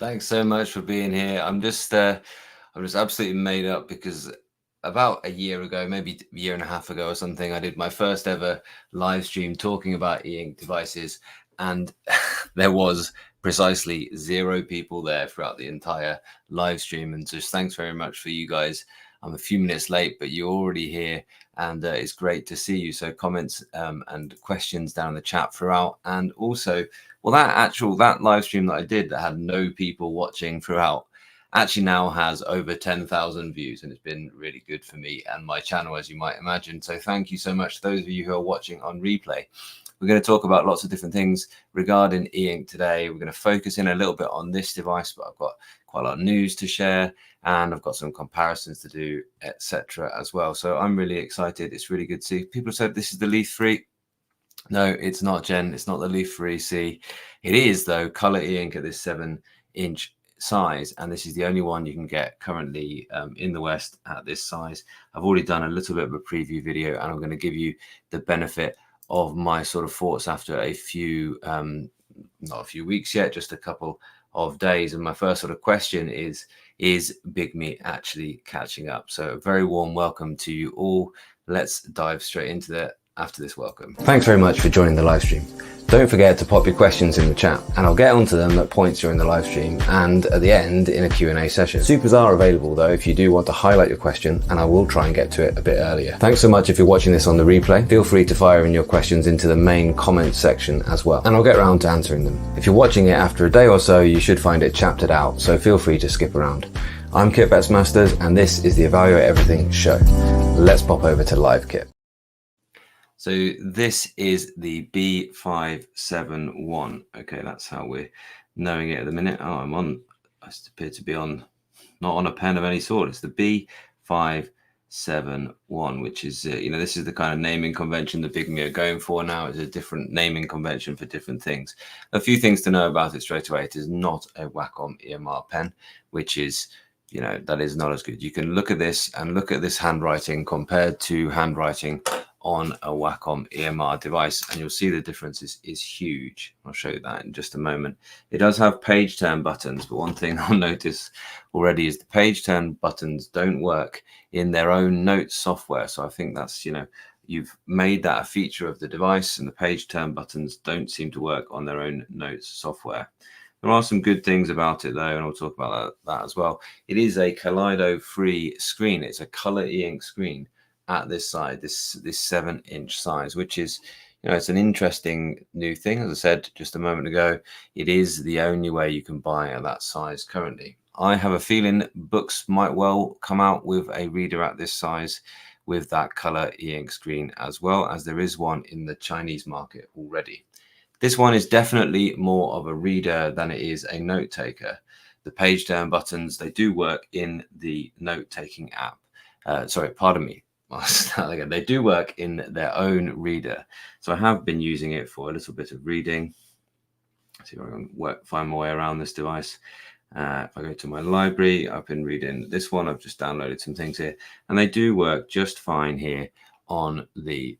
Thanks so much for being here. I'm just absolutely made up because about a year ago, maybe a year and a half ago or something, I did my first ever live stream talking about e-ink devices, and there was precisely 0 people there throughout the entire live stream. And just thanks very much for you guys. I'm a few minutes late, but you're already here, and it's great to see you. So comments and questions down in the chat throughout, and also, well, that live stream that I did that had no people watching throughout actually now has over 10,000 views, and it's been really good for me and my channel, as you might imagine. So thank you so much to those of you who are watching on replay. We're going to talk about lots of different things regarding e-ink today. We're going to focus in a little bit on this device, but I've got quite a lot of news to share, and I've got some comparisons to do, etc. as well. So I'm really excited. It's really good to see. People said this is the Leaf 3. No, it's not, Jen. It's not the Leaf 3C. It is, though, color e-ink at this 7-inch size, and this is the only one you can get currently in the West at this size. I've already done a little bit of a preview video, and I'm going to give you the benefit of my sort of thoughts after a few, not a few weeks yet, just a couple of days. And my first sort of question is Bigme actually catching up? So a very warm welcome to you all. Let's dive straight into that after this welcome. Thanks very much for joining the live stream. Don't forget to pop your questions in the chat, and I'll get onto them at points during the live stream and at the end in a Q&A session. Supers are available though if you do want to highlight your question, and I will try and get to it a bit earlier. Thanks so much if you're watching this on the replay. Feel free to fire in your questions into the main comment section as well, and I'll get around to answering them. If you're watching it after a day or so, you should find it chaptered out, so feel free to skip around. I'm Kit Masters, and this is the Evaluate Everything show. Let's pop over to live, Kit. So this is the B571. Okay, that's how we're knowing it at the minute. Oh, I appear to be not on a pen of any sort. It's the B571, which is, this is the kind of naming convention the Bigme are going for now. It's a different naming convention for different things. A few things to know about it straight away. It is not a Wacom EMR pen, which is, that is not as good. You can look at this and look at this handwriting compared to handwriting on a Wacom EMR device, and you'll see the difference is huge. I'll show you that in just a moment. It does have page turn buttons, but one thing I'll notice already is the page turn buttons don't work in their own notes software. So I think that's, you've made that a feature of the device, and the page turn buttons don't seem to work on their own notes software. There are some good things about it though, and I'll talk about that as well. It is a Kaleido-free screen. It's a color e-ink screen at this size, this 7-inch size, which is, it's an interesting new thing. As I said just a moment ago, it is the only way you can buy at that size currently. I have a feeling books might well come out with a reader at this size with that color e-ink screen, as well as there is one in the Chinese market already. This one is definitely more of a reader than it is a note taker. The page turn buttons, they do work in the note-taking app. Sorry, pardon me. They do work in their own reader. So I have been using it for a little bit of reading. See if I can find my way around this device. If I go to my library, I've been reading this one. I've just downloaded some things here, and they do work just fine here on the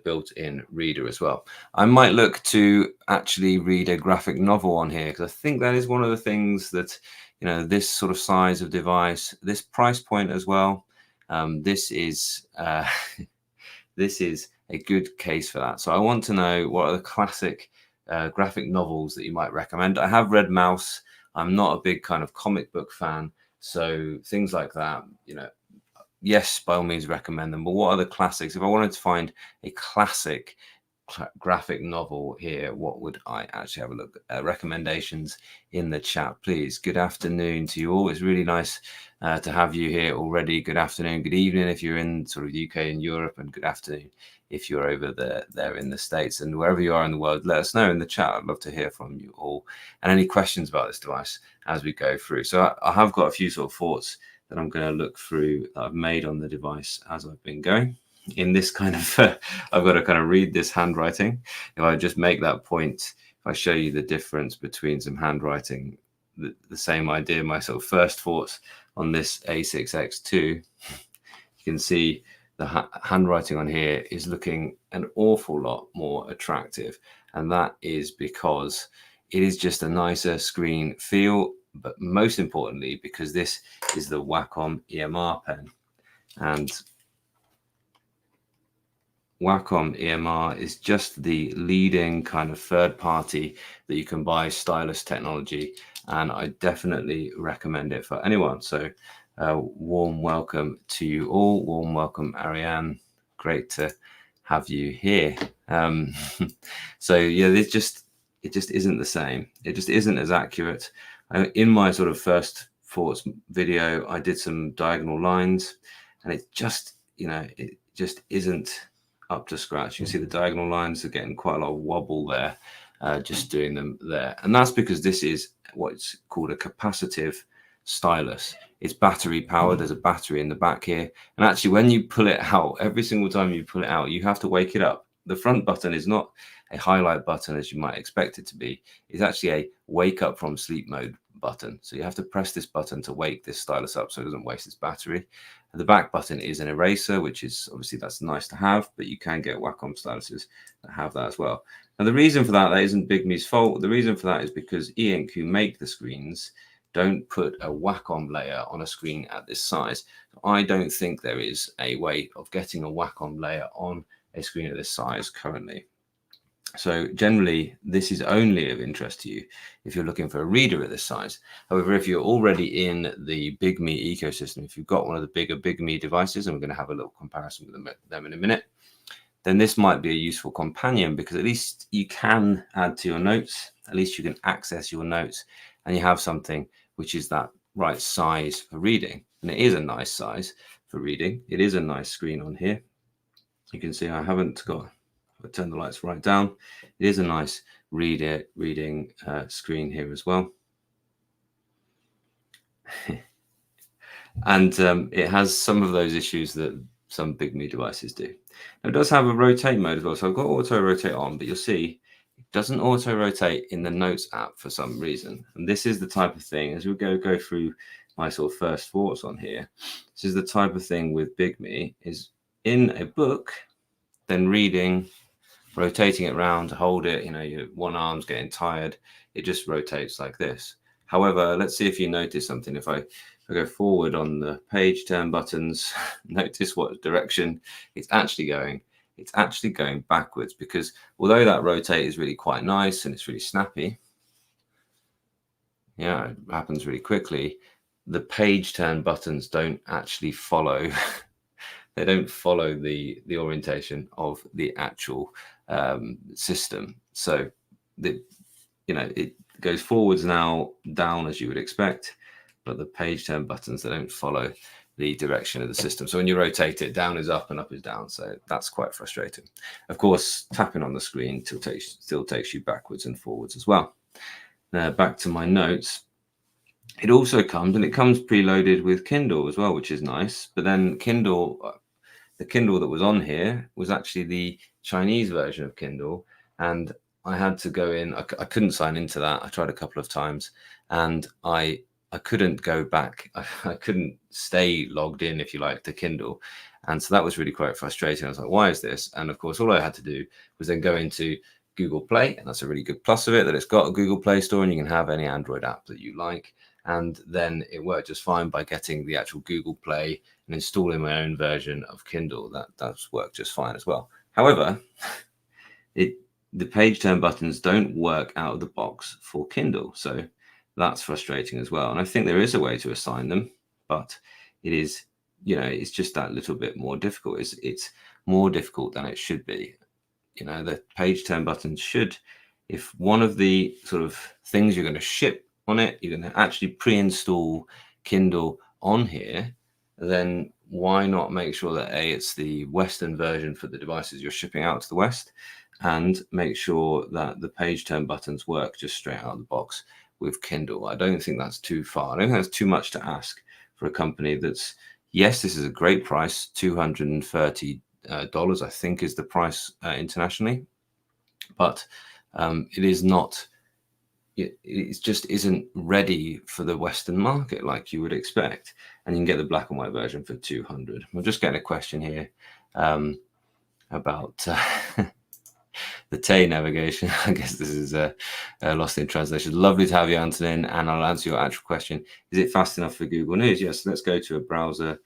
built-in reader as well. I might look to actually read a graphic novel on here, because I think that is one of the things that, this sort of size of device, this price point as well, this is this is a good case for that. So I want to know what are the classic graphic novels that you might recommend. I have read Mouse. I'm not a big kind of comic book fan, so things like that, yes, by all means recommend them. But what are the classics? If I wanted to find a classic graphic novel here, what would I actually have a look at? Recommendations in the chat, please. Good afternoon to you all. It's really nice to have you here already. Good afternoon, good evening if you're in sort of UK and Europe, and good afternoon if you're over there in the States. And wherever you are in the world, let us know in the chat. I'd love to hear from you all, and any questions about this device as we go through. So I have got a few sort of thoughts that I'm going to look through that I've made on the device as I've been going. In this kind of, I've got to kind of read this handwriting. If I just make that point, if I show you the difference between some handwriting, the same idea, my sort of first thoughts on this A6X2, you can see the handwriting on here is looking an awful lot more attractive. And that is because it is just a nicer screen feel, but most importantly, because this is the Wacom EMR pen. And Wacom EMR is just the leading kind of third party that you can buy stylus technology, and I definitely recommend it for anyone. So warm welcome to you all. Warm welcome, Ariane. Great to have you here. So yeah, it just isn't the same. It just isn't as accurate. In my sort of first thoughts video, I did some diagonal lines, and it just, it just isn't up to scratch. You can see the diagonal lines are getting quite a lot of wobble there, just doing them there. And that's because this is what's called a capacitive stylus. It's battery powered. There's a battery in the back here. And actually, when you pull it out, every single time you pull it out, you have to wake it up. The front button is not a highlight button as you might expect it to be. It's actually a wake up from sleep mode button. So you have to press this button to wake this stylus up so it doesn't waste its battery. And the back button is an eraser, which is obviously that's nice to have, but you can get Wacom styluses that have that as well. Now, the reason for that isn't Bigme's fault. The reason for that is because e-ink, who make the screens, don't put a Wacom layer on a screen at this size. I don't think there is a way of getting a Wacom layer on a screen at this size currently. So generally, this is only of interest to you if you're looking for a reader at this size. However, if you're already in the Bigme ecosystem, if you've got one of the bigger Bigme devices, and we're going to have a little comparison with them in a minute, then this might be a useful companion, because at least you can add to your notes, at least you can access your notes, and you have something which is that right size for reading. And it is a nice size for reading. It is a nice screen on here. You can see I haven't got, I'll turn the lights right down. It is a nice reading screen here as well. And it has some of those issues that some Bigme devices do. Now, it does have a rotate mode as well. So I've got auto rotate on, but you'll see it doesn't auto rotate in the Notes app for some reason. And this is the type of thing, as we go through my sort of first thoughts on here, this is the type of thing with Bigme is in a book, then reading, rotating it around to hold it, your one arm's getting tired, it just rotates like this. However, let's see if you notice something. If I go forward on the page turn buttons, notice what direction it's actually going. It's actually going backwards, because although that rotate is really quite nice and it's really snappy, yeah, it happens really quickly, the page turn buttons don't actually follow. They don't follow the orientation of the actual system. So it goes forwards now, down as you would expect, but the page turn buttons, they don't follow the direction of the system. So when you rotate it, down is up and up is down. So that's quite frustrating. Of course, tapping on the screen still takes you backwards and forwards as well. Now back to my notes. It also comes preloaded with Kindle as well, which is nice. But then the Kindle that was on here was actually the Chinese version of Kindle, and I had to go in. I couldn't sign into that. I tried a couple of times, and I couldn't go back. I couldn't stay logged in, if you like, to Kindle, and so that was really quite frustrating. I was like, why is this? And of course, all I had to do was then go into Google Play, and that's a really good plus of it, that it's got a Google Play Store, and you can have any Android app that you like. And then it worked just fine by getting the actual Google Play and installing my own version of Kindle. That's worked just fine as well. However, the page turn buttons don't work out of the box for Kindle. So that's frustrating as well. And I think there is a way to assign them, but it is, it's just that little bit more difficult. It's more difficult than it should be. The page turn buttons should, if one of the sort of things you're going to ship on it, you're going to actually pre-install Kindle on here, then why not make sure that it's the Western version for the devices you're shipping out to the West, and make sure that the page turn buttons work just straight out of the box with Kindle. I don't think that's too far. I don't think that's too much to ask for a company that's, yes, this is a great price, $230, I think is the price internationally, but it is not. It just isn't ready for the Western market like you would expect. And you can get the black and white version for $200. I'm just getting a question here about the Tay navigation. I guess this is lost in translation. Lovely to have you, Antonin, and I'll answer your actual question. Is it fast enough for Google News? Yes, let's go to a browser.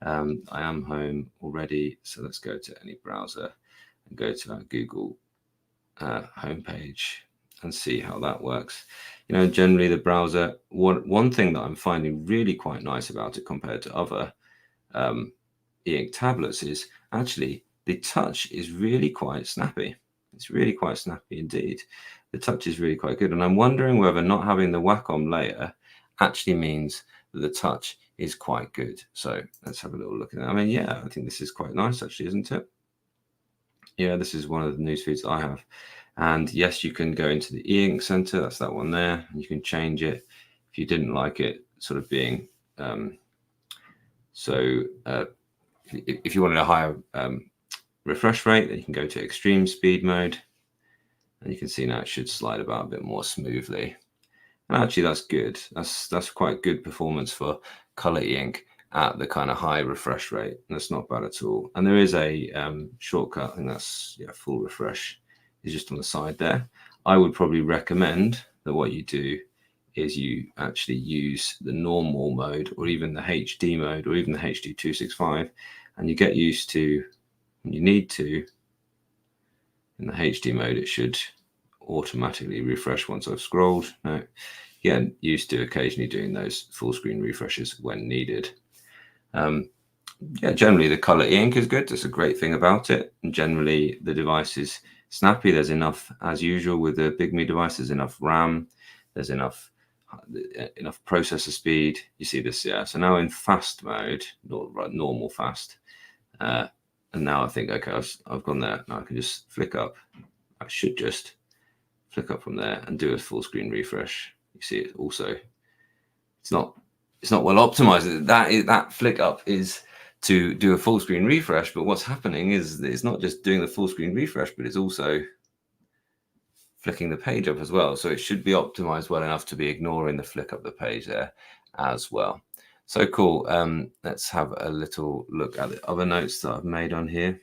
I am home already, so let's go to any browser and go to our Google homepage and see how that works. You know, generally the browser, one thing that I'm finding really quite nice about it compared to other e-ink tablets is actually the touch is really quite snappy. It's really quite snappy indeed. The touch is really quite good. And I'm wondering whether not having the Wacom layer actually means that the touch is quite good. So let's have a little look at that. I mean, yeah, I think this is quite nice actually, isn't it? Yeah, this is one of the news feeds that I have. And yes, you can go into the e-ink center. That's that one there. You can change it if you didn't like it sort of being if you wanted a higher refresh rate, then you can go to extreme speed mode, and you can see now it should slide about a bit more smoothly. And actually, that's good. That's quite good performance for color e-ink at the kind of high refresh rate. That's not bad at all. And there is a shortcut, and that's full refresh is just on the side there. I would probably recommend that what you do is you actually use the normal mode, or even the HD mode, or even the HD 265, and you get used to, when you need to, in the HD mode, it should automatically refresh once I've scrolled. No, get used to occasionally doing those full screen refreshes when needed. Yeah, generally the color e-ink is good. That's a great thing about it. And generally the device is snappy. There's enough, as usual with the Bigme device, there's enough RAM, there's enough processor speed. You see this, yeah. So now in fast mode, normal fast, and now I think, okay, I've gone there. Now I can just flick up. I should just flick up from there and do a full screen refresh. You see it also. It's not well optimized. That flick up is to do a full screen refresh, but what's happening is it's not just doing the full screen refresh, but it's also flicking the page up as well. So it should be optimized well enough to be ignoring the flick up the page there as well. So cool. Let's have a little look at the other notes that I've made on here.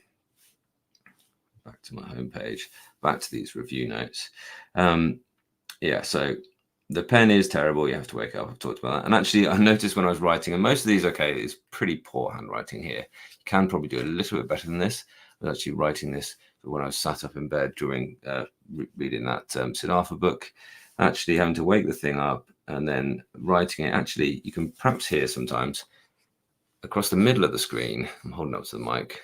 Back to my homepage, back to these review notes. Yeah, so the pen is terrible. You have to wake up. I've talked about that. And actually, I noticed when I was writing, and most of these, okay, it's pretty poor handwriting here. You can probably do a little bit better than this. I was actually writing this when I was sat up in bed during reading that Siddhartha book, actually having to wake the thing up and then writing it. Actually, you can perhaps hear sometimes across the middle of the screen. I'm holding up to the mic.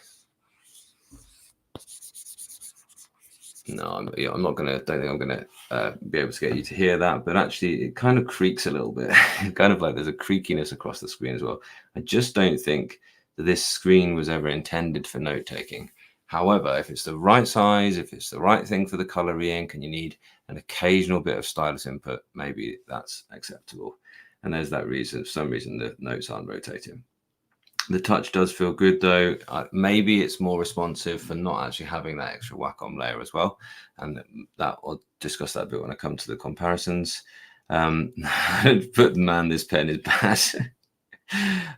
No, I'm not going to, don't think I'm going to be able to get you to hear that, but actually it kind of creaks a little bit, kind of like there's a creakiness across the screen as well. I just don't think that this screen was ever intended for note taking. However, if it's the right size, if it's the right thing for the color e-ink and you need an occasional bit of stylus input, maybe that's acceptable. And there's that reason, for some reason the notes aren't rotating. The touch does feel good though. Maybe it's more responsive for not actually having that extra Wacom layer as well. And that I'll discuss that a bit when I come to the comparisons. But man, this pen is bad.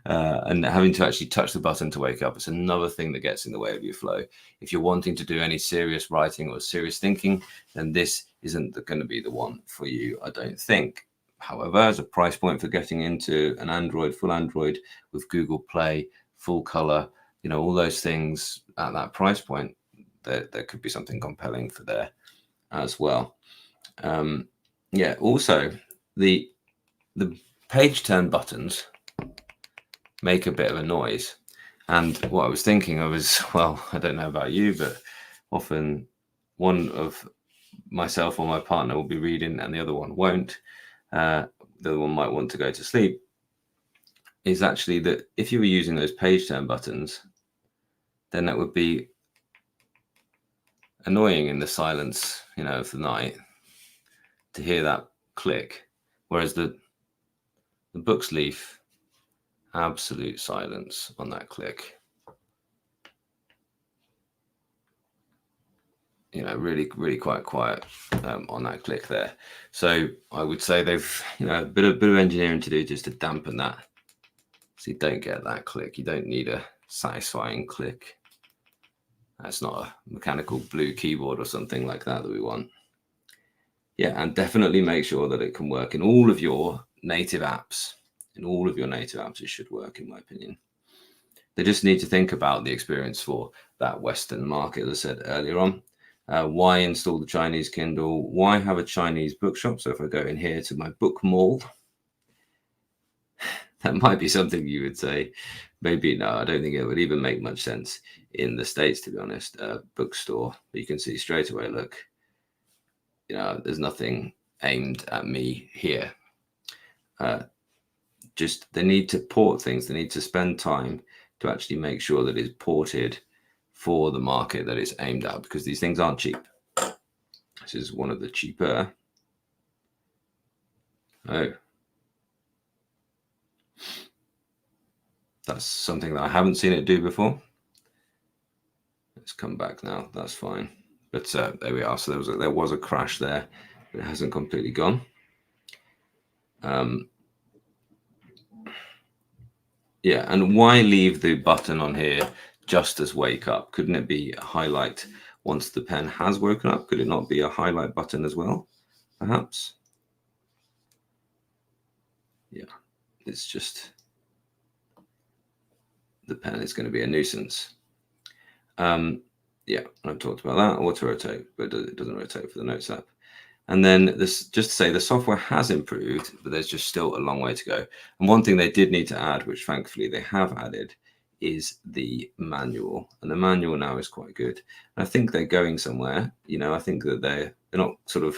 And having to actually touch the button to wake up, it's another thing that gets in the way of your flow. If you're wanting to do any serious writing or serious thinking, then this isn't going to be the one for you, I don't think. However, as a price point for getting into an Android, full Android with Google Play, full color, you know, all those things at that price point, there could be something compelling for there as well. Yeah, also the page turn buttons make a bit of a noise. And what I was thinking of is, well, I don't know about you, but often one of myself or my partner will be reading and the other one won't. The other one might want to go to sleep. Is actually that if you were using those page turn buttons, then that would be annoying in the silence, you know, of the night to hear that click. Whereas the book's leaf, absolute silence on that click. You know, really, really quite quiet on that click there. So I would say they've, you know, a bit of engineering to do just to dampen that, so you don't get that click. You don't need a satisfying click That's not a mechanical blue keyboard or something like that we want. Yeah, and definitely make sure that it can work in all of your native apps. In all of your native apps, it should work, in my opinion. They just need to think about the experience for that Western market, as I said earlier on. Why install the Chinese Kindle? Why have a Chinese bookshop? So if I go in here to my book mall, that might be something you would say. Maybe no, I don't think it would even make much sense in the States, to be honest. Bookstore, but you can see straight away, look, there's nothing aimed at me here. Just they need to port things. They need to spend time to actually make sure that it's ported for the market that it's aimed at, because these things aren't cheap. This is one of the cheaper. Oh, that's something that I haven't seen it do before. Let's come back now. That's fine. But there we are. So there was a crash there, but it hasn't completely gone. Yeah, and why leave the button on here just as wake up? Couldn't it be a highlight once the pen has woken up? Could it not be a highlight button as well, perhaps? Yeah, it's just the pen is going to be a nuisance. Yeah, I've talked about that. Auto rotate, but it doesn't rotate for the Notes app. And then this, just to say, the software has improved, but there's just still a long way to go. And one thing they did need to add, which thankfully they have added, is the manual. And the manual now is quite good. And I think they're going somewhere. I think that they're not sort of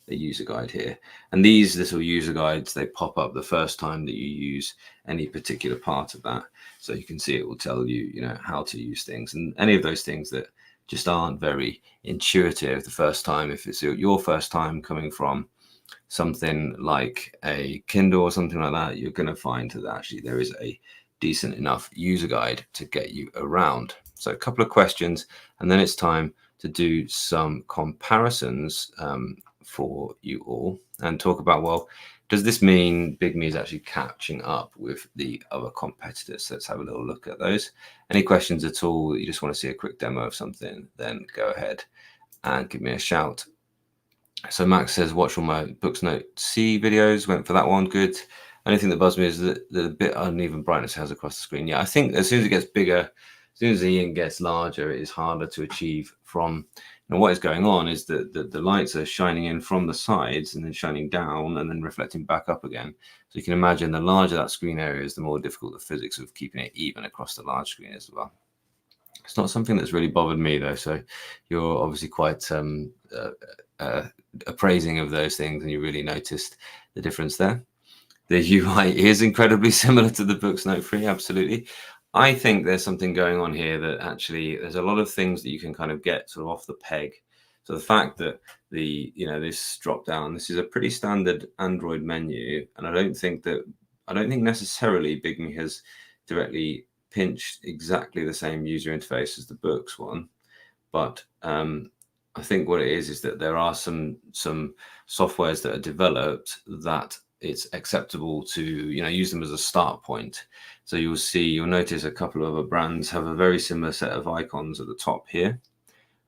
a user guide here. And these little user guides, they pop up the first time that you use any particular part of that. So you can see it will tell you, how to use things. And any of those things that just aren't very intuitive the first time, if it's your first time coming from something like a Kindle or something like that, you're going to find that actually there is a decent enough user guide to get you around. So a couple of questions, and then it's time to do some comparisons for you all and talk about, well, does this mean Bigme is actually catching up with the other competitors? Let's have a little look at those. Any questions at all that you just want to see a quick demo of something, then go ahead and give me a shout. So Max says, watch all my Books Note C videos. Went for that one. Good. Only thing that bugs me is the bit uneven brightness it has across the screen. Yeah, I think as soon as it gets bigger, as soon as the ink gets larger, it is harder to achieve from. What is going on is that the lights are shining in from the sides and then shining down and then reflecting back up again. So you can imagine the larger that screen area is, the more difficult the physics of keeping it even across the large screen is as well. It's not something that's really bothered me though. So you're obviously quite appraising of those things, and you really noticed the difference there. The UI is incredibly similar to the Books Note 3, absolutely. I think there's something going on here that actually there's a lot of things that you can kind of get sort of off the peg. So the fact that this drop down, this is a pretty standard Android menu, and I don't think necessarily Bigme has directly pinched exactly the same user interface as the Books one, but I think what it is that there are some softwares that are developed that it's acceptable to use them as a start point. So you'll notice a couple of other brands have a very similar set of icons at the top here.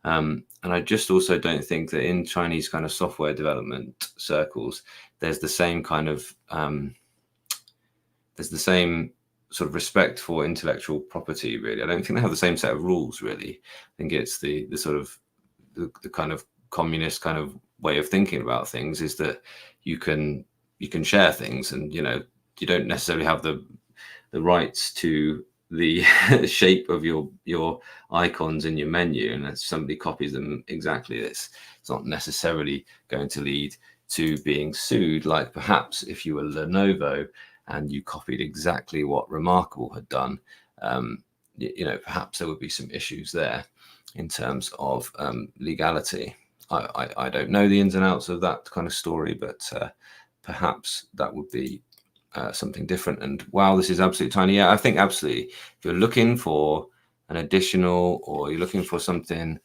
And I just also don't think that in Chinese kind of software development circles, there's the same kind of sort of respect for intellectual property, really. I don't think they have the same set of rules, really. I think it's the sort of the kind of communist kind of way of thinking about things, is that you can share things, and you don't necessarily have the rights to the shape of your icons in your menu, and if somebody copies them exactly, it's not necessarily going to lead to being sued, like perhaps if you were Lenovo and you copied exactly what Remarkable had done. Perhaps there would be some issues there in terms of legality. I don't know the ins and outs of that kind of story, but perhaps that would be something different. And wow, this is absolutely tiny. Yeah, I think absolutely. If you're looking for an additional, or you're looking for something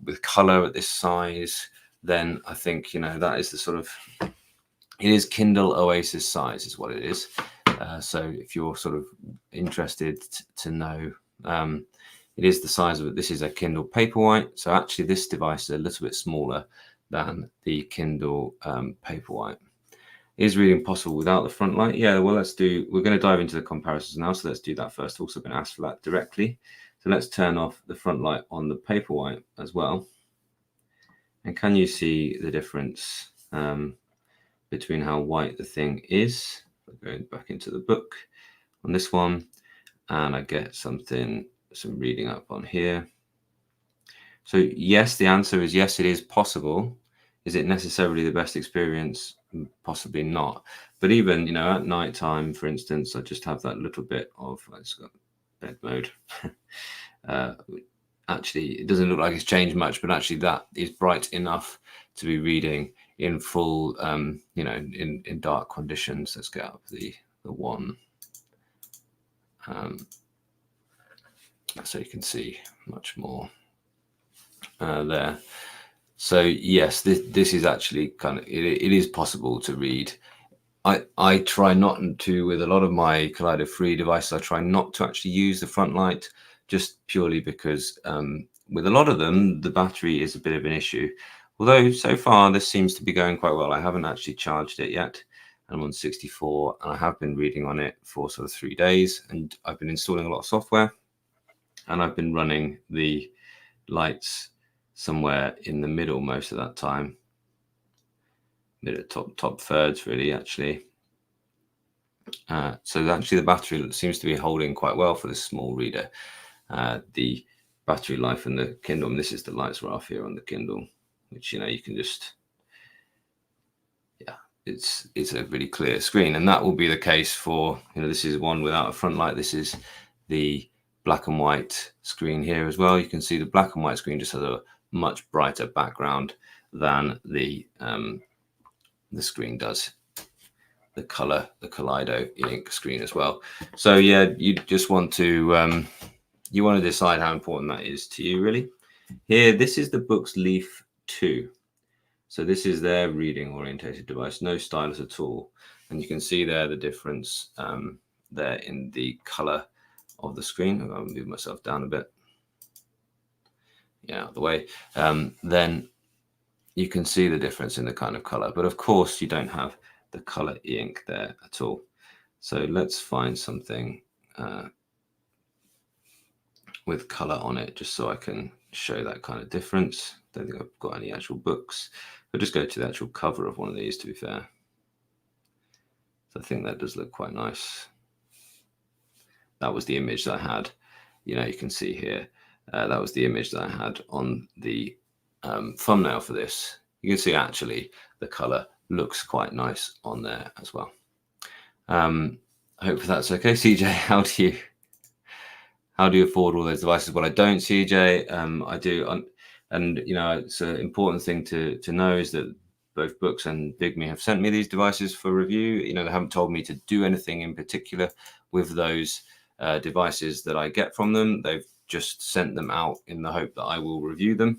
with color at this size, then I think that is the sort of, it is Kindle Oasis size is what it is. So if you're sort of interested to know, it is the size of it. This is a Kindle Paperwhite. So actually this device is a little bit smaller than the Kindle Paperwhite. Is reading possible without the front light? Yeah, well, we're going to dive into the comparisons now. So let's do that first. Also been asked for that directly. So let's turn off the front light on the Paperwhite as well. And can you see the difference between how white the thing is? Going back into the book on this one, and I get some reading up on here. So yes, the answer is yes, it is possible. Is it necessarily the best experience? Possibly not. But even, at night time, for instance, I just have that little bit of, it's got bed mode. Actually, it doesn't look like it's changed much, but actually that is bright enough to be reading in full, in dark conditions. Let's get up the one. So you can see much more there. So yes, this is actually kind of, it is possible to read. I try not to, with a lot of my Kaleido Free devices, I try not to actually use the front light, just purely because with a lot of them, the battery is a bit of an issue. Although so far this seems to be going quite well. I haven't actually charged it yet. I'm on 64 and I have been reading on it for sort of 3 days, and I've been installing a lot of software, and I've been running the lights somewhere in the middle most of that time. Middle top thirds really, actually. So actually the battery seems to be holding quite well for this small reader. The battery life in the Kindle, and this is the lights graph here on the Kindle, which you can just, yeah, it's a really clear screen, and that will be the case for, this is one without a front light. This is the black and white screen here as well. You can see the black and white screen just has a much brighter background than the screen does. The color, the Kaleido ink screen as well. So yeah, you just want to decide how important that is to you, really. Here, this is the book's Leaf 2. So this is their reading orientated device, no stylus at all. And you can see there the difference there in the color of the screen. I'll move myself down a bit. Yeah, out of the way. Then you can see the difference in the kind of color. But of course, you don't have the color ink there at all. So let's find something with color on it, just so I can show that kind of difference. Don't think I've got any actual books. I'll just go to the actual cover of one of these, to be fair. So I think that does look quite nice. That was the image that I had. You can see here, that was the image that I had on the thumbnail for this. You can see actually the color looks quite nice on there as well. I hope that's okay. CJ, how do you afford all those devices? Well, I don't, CJ. I do, and it's an important thing to know is that both Books and Bigme have sent me these devices for review. They haven't told me to do anything in particular with those devices that I get from them. They've just sent them out in the hope that I will review them.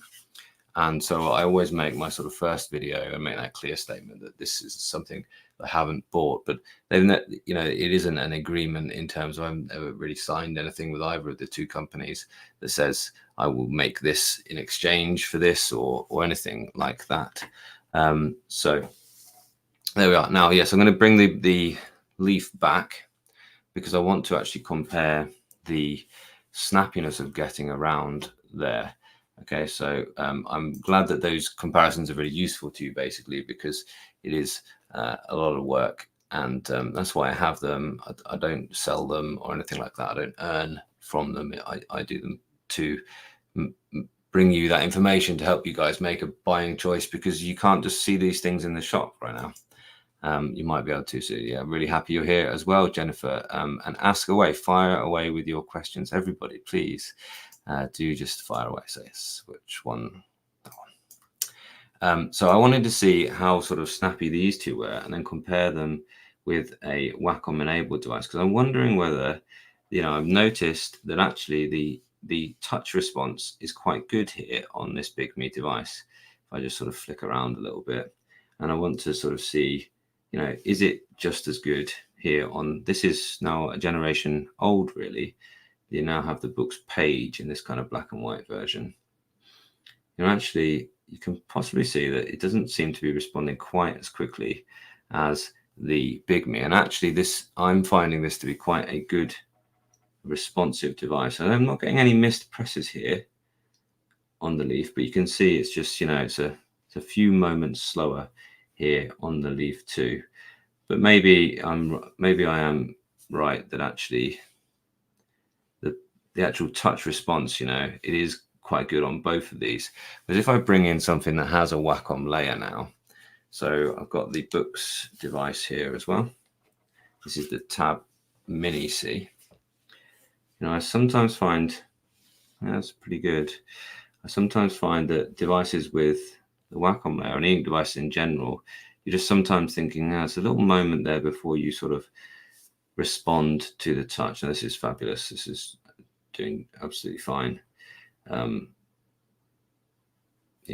And so I always make my sort of first video and make that clear statement that this is something I haven't bought, but it isn't an agreement in terms of I've never really signed anything with either of the two companies that says I will make this in exchange for this or anything like that. So there we are. Now, yes, I'm going to bring the Leaf back because I want to actually compare the snappiness of getting around there. Okay, so I'm glad that those comparisons are really useful to you, basically, because it is a lot of work, and that's why I have them. I don't sell them or anything like that. I don't earn from them. I do them to bring you that information to help you guys make a buying choice, because you can't just see these things in the shop right now. You might be able to. So yeah, I'm really happy you're here as well, Jennifer. And ask away, fire away with your questions, everybody, please. Do just fire away. So yes, which one? That one. So I wanted to see how sort of snappy these two were, and then compare them with a Wacom enabled device, because I'm wondering whether, I've noticed that actually the touch response is quite good here on this Bigme device. If I just sort of flick around a little bit, and I want to sort of see, is it just as good here on, this is now a generation old really, you now have the book's page in this kind of black and white version, actually, you can possibly see that it doesn't seem to be responding quite as quickly as the Bigme. And actually, I'm finding this to be quite a good responsive device. And I'm not getting any missed presses here on the leaf, but you can see it's just, it's a few moments slower here on the leaf too. But maybe I am right that actually the actual touch response, it is quite good on both of these. But if I bring in something that has a Wacom layer now, so I've got the books device here as well. This is the Tab Mini C. I sometimes find that's pretty good. I sometimes find that devices with the Wacom layer and ink devices in general, you're just sometimes thinking, there's a little moment there before you sort of respond to the touch. And this is fabulous. This is doing absolutely fine. Yeah,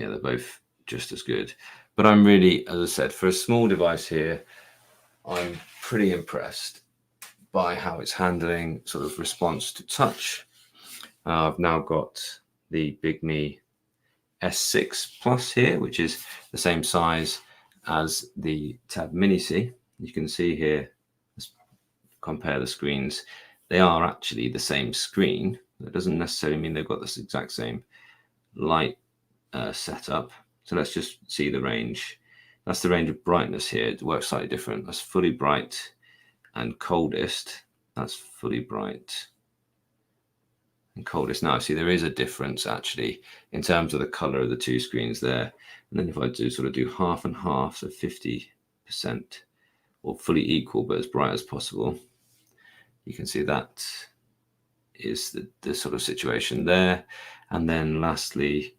they're both just as good. But I'm really, as I said, for a small device here, I'm pretty impressed by how it's handling sort of response to touch. I've now got the Bigme S6 Plus here, which is the same size as the Tab Mini C. You can see here, let's compare the screens. They are actually the same screen. That doesn't necessarily mean they've got this exact same light setup. So let's just see the range. That's the range of brightness here. It works slightly different. That's fully bright and coldest. That's fully bright and coldest. Now, see, there is a difference actually in terms of the color of the two screens there. And then if I do half and half, so 50% or fully equal, but as bright as possible, you can see that is the sort of situation there. And then lastly,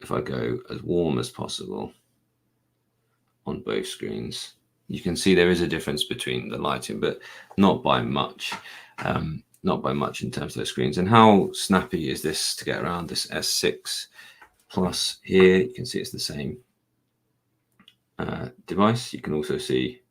if I go as warm as possible on both screens, you can see there is a difference between the lighting, but not by much. Not by much in terms of those screens. And how snappy is this to get around this S6 Plus here? You can see it's the same device. You can also see,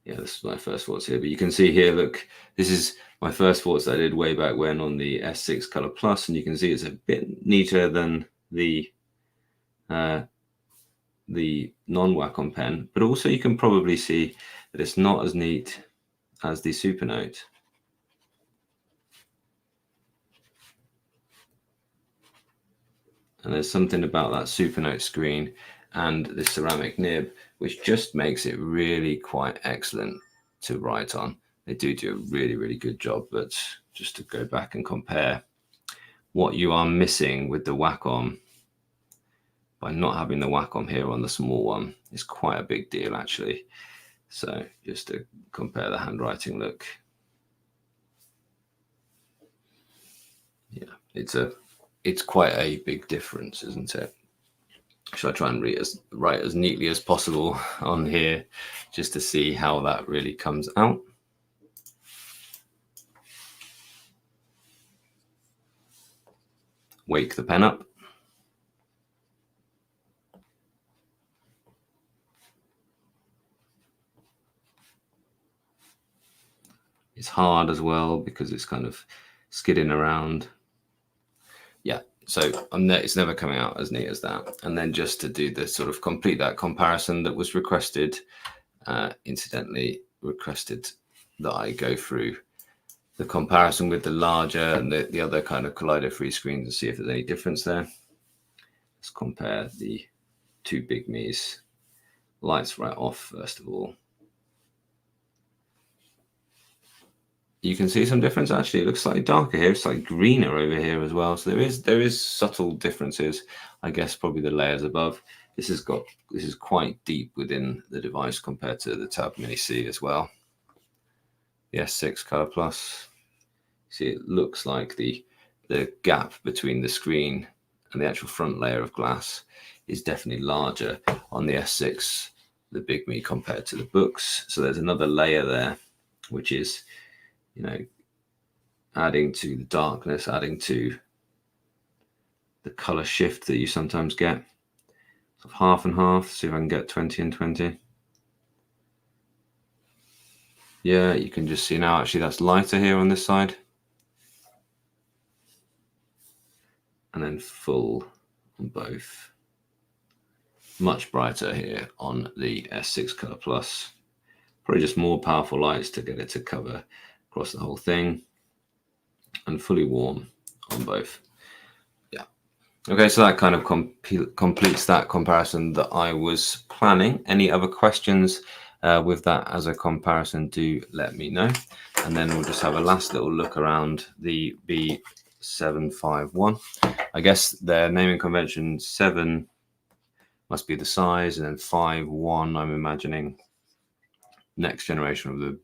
yeah, this is my first thoughts here, but you can see here, look, this is my first thoughts that I did way back when on the S6 Color Plus, and you can see it's a bit neater than the non-Wacom pen, but also you can probably see that it's not as neat as the Supernote. And there's something about that Supernote screen and the ceramic nib, which just makes it really quite excellent to write on. They do a really, really good job. But just to go back and compare what you are missing with the Wacom by not having the Wacom here on the small one is quite a big deal, actually. So just to compare the handwriting look. Yeah, it's quite a big difference, isn't it? Should I try and write as neatly as possible on here just to see how that really comes out? Wake the pen up. It's hard as well because it's kind of skidding around. Yeah, so it's never coming out as neat as that. And then just to do the sort of complete that comparison that was requested, incidentally requested that I go through the comparison with the larger and the other kind of collider-free screens and see if there's any difference there. Let's compare the two Bigmes. Lights right off first of all. You can see some difference actually. It looks slightly darker here. It's slightly greener over here as well. So there is subtle differences. I guess probably the layers above. This is quite deep within the device compared to the Tab Mini C as well. The S6 Color Plus. See, it looks like the gap between the screen and the actual front layer of glass is definitely larger on the S6, the Bigme, compared to the books. So there's another layer there, which is, adding to the darkness, adding to the color shift that you sometimes get. So half and half, see if I can get 20 and 20. Yeah, you can just see now, actually, that's lighter here on this side. And then full on both. Much brighter here on the S6 Color Plus. Probably just more powerful lights to get it to cover across the whole thing. And fully warm on both. Yeah. Okay, so that kind of completes that comparison that I was planning. Any other questions with that as a comparison, do let me know. And then we'll just have a last little look around the B751. I guess their naming convention 7 must be the size, and then 5.1, I'm imagining next generation of the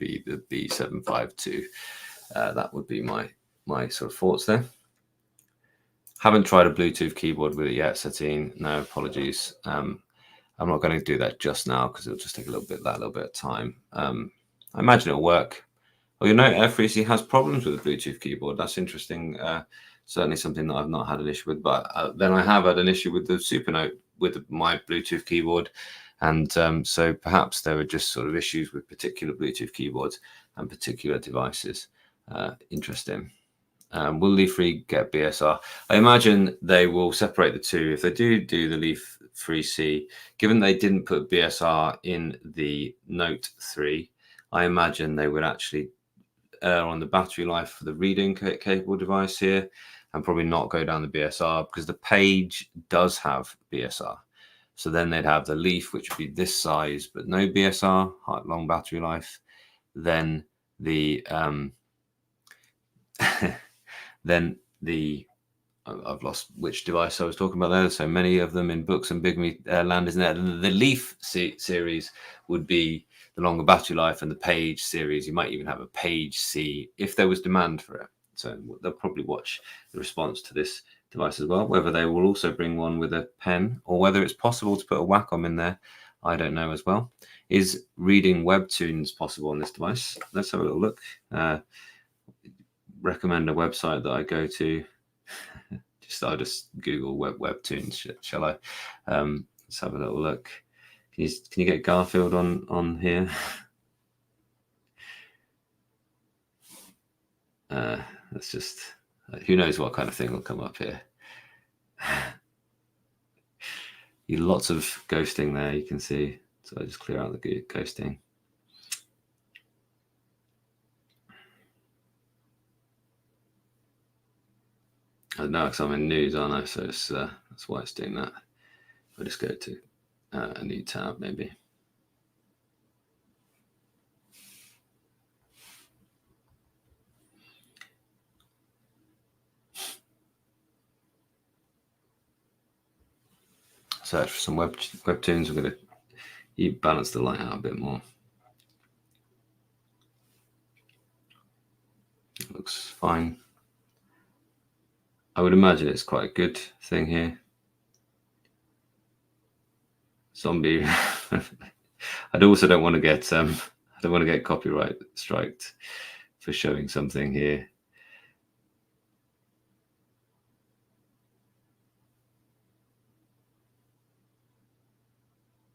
B752. That would be my sort of thoughts there. Haven't tried a Bluetooth keyboard with it yet, Satine. No, apologies. I'm not going to do that just now because it'll just take a little bit of time. I imagine it'll work. Well, you know, F3C has problems with the Bluetooth keyboard. That's interesting. Certainly something that I've not had an issue with, but then I have had an issue with the Supernote with my Bluetooth keyboard. And so perhaps there are just sort of issues with particular Bluetooth keyboards and particular devices. Interesting. Will Leaf 3 get BSR? I imagine they will separate the two. If they do the Leaf 3C, given they didn't put BSR in the Note 3, I imagine they would actually err on the battery life for the reading capable device here and probably not go down the BSR, because the Page does have BSR. So then they'd have the Leaf, which would be this size, but no BSR, long battery life. Then the I've lost which device I was talking about there. So many of them in books and Bigme land, isn't there? The Leaf series would be the longer battery life, and the Page series, you might even have a Page C if there was demand for it. So they'll probably watch the response to this device as well. Whether they will also bring one with a pen, or whether it's possible to put a Wacom in there, I don't know as well. Is reading webtoons possible on this device? Let's have a little look. Recommend a website that I go to. I'll just Google webtoons, shall I? Let's have a little look. Can you get Garfield on here? Let's just, who knows what kind of thing will come up here. Lots of ghosting there, you can see. So I just clear out the ghosting. I know because I'm in news, aren't I? So it's, that's why it's doing that. I'll just go to a new tab, maybe. Search for some webtoons. We're going to balance the light out a bit more. It looks fine. I would imagine it's quite a good thing here. Zombie. I also don't want to get I don't want to get copyright striked for showing something here.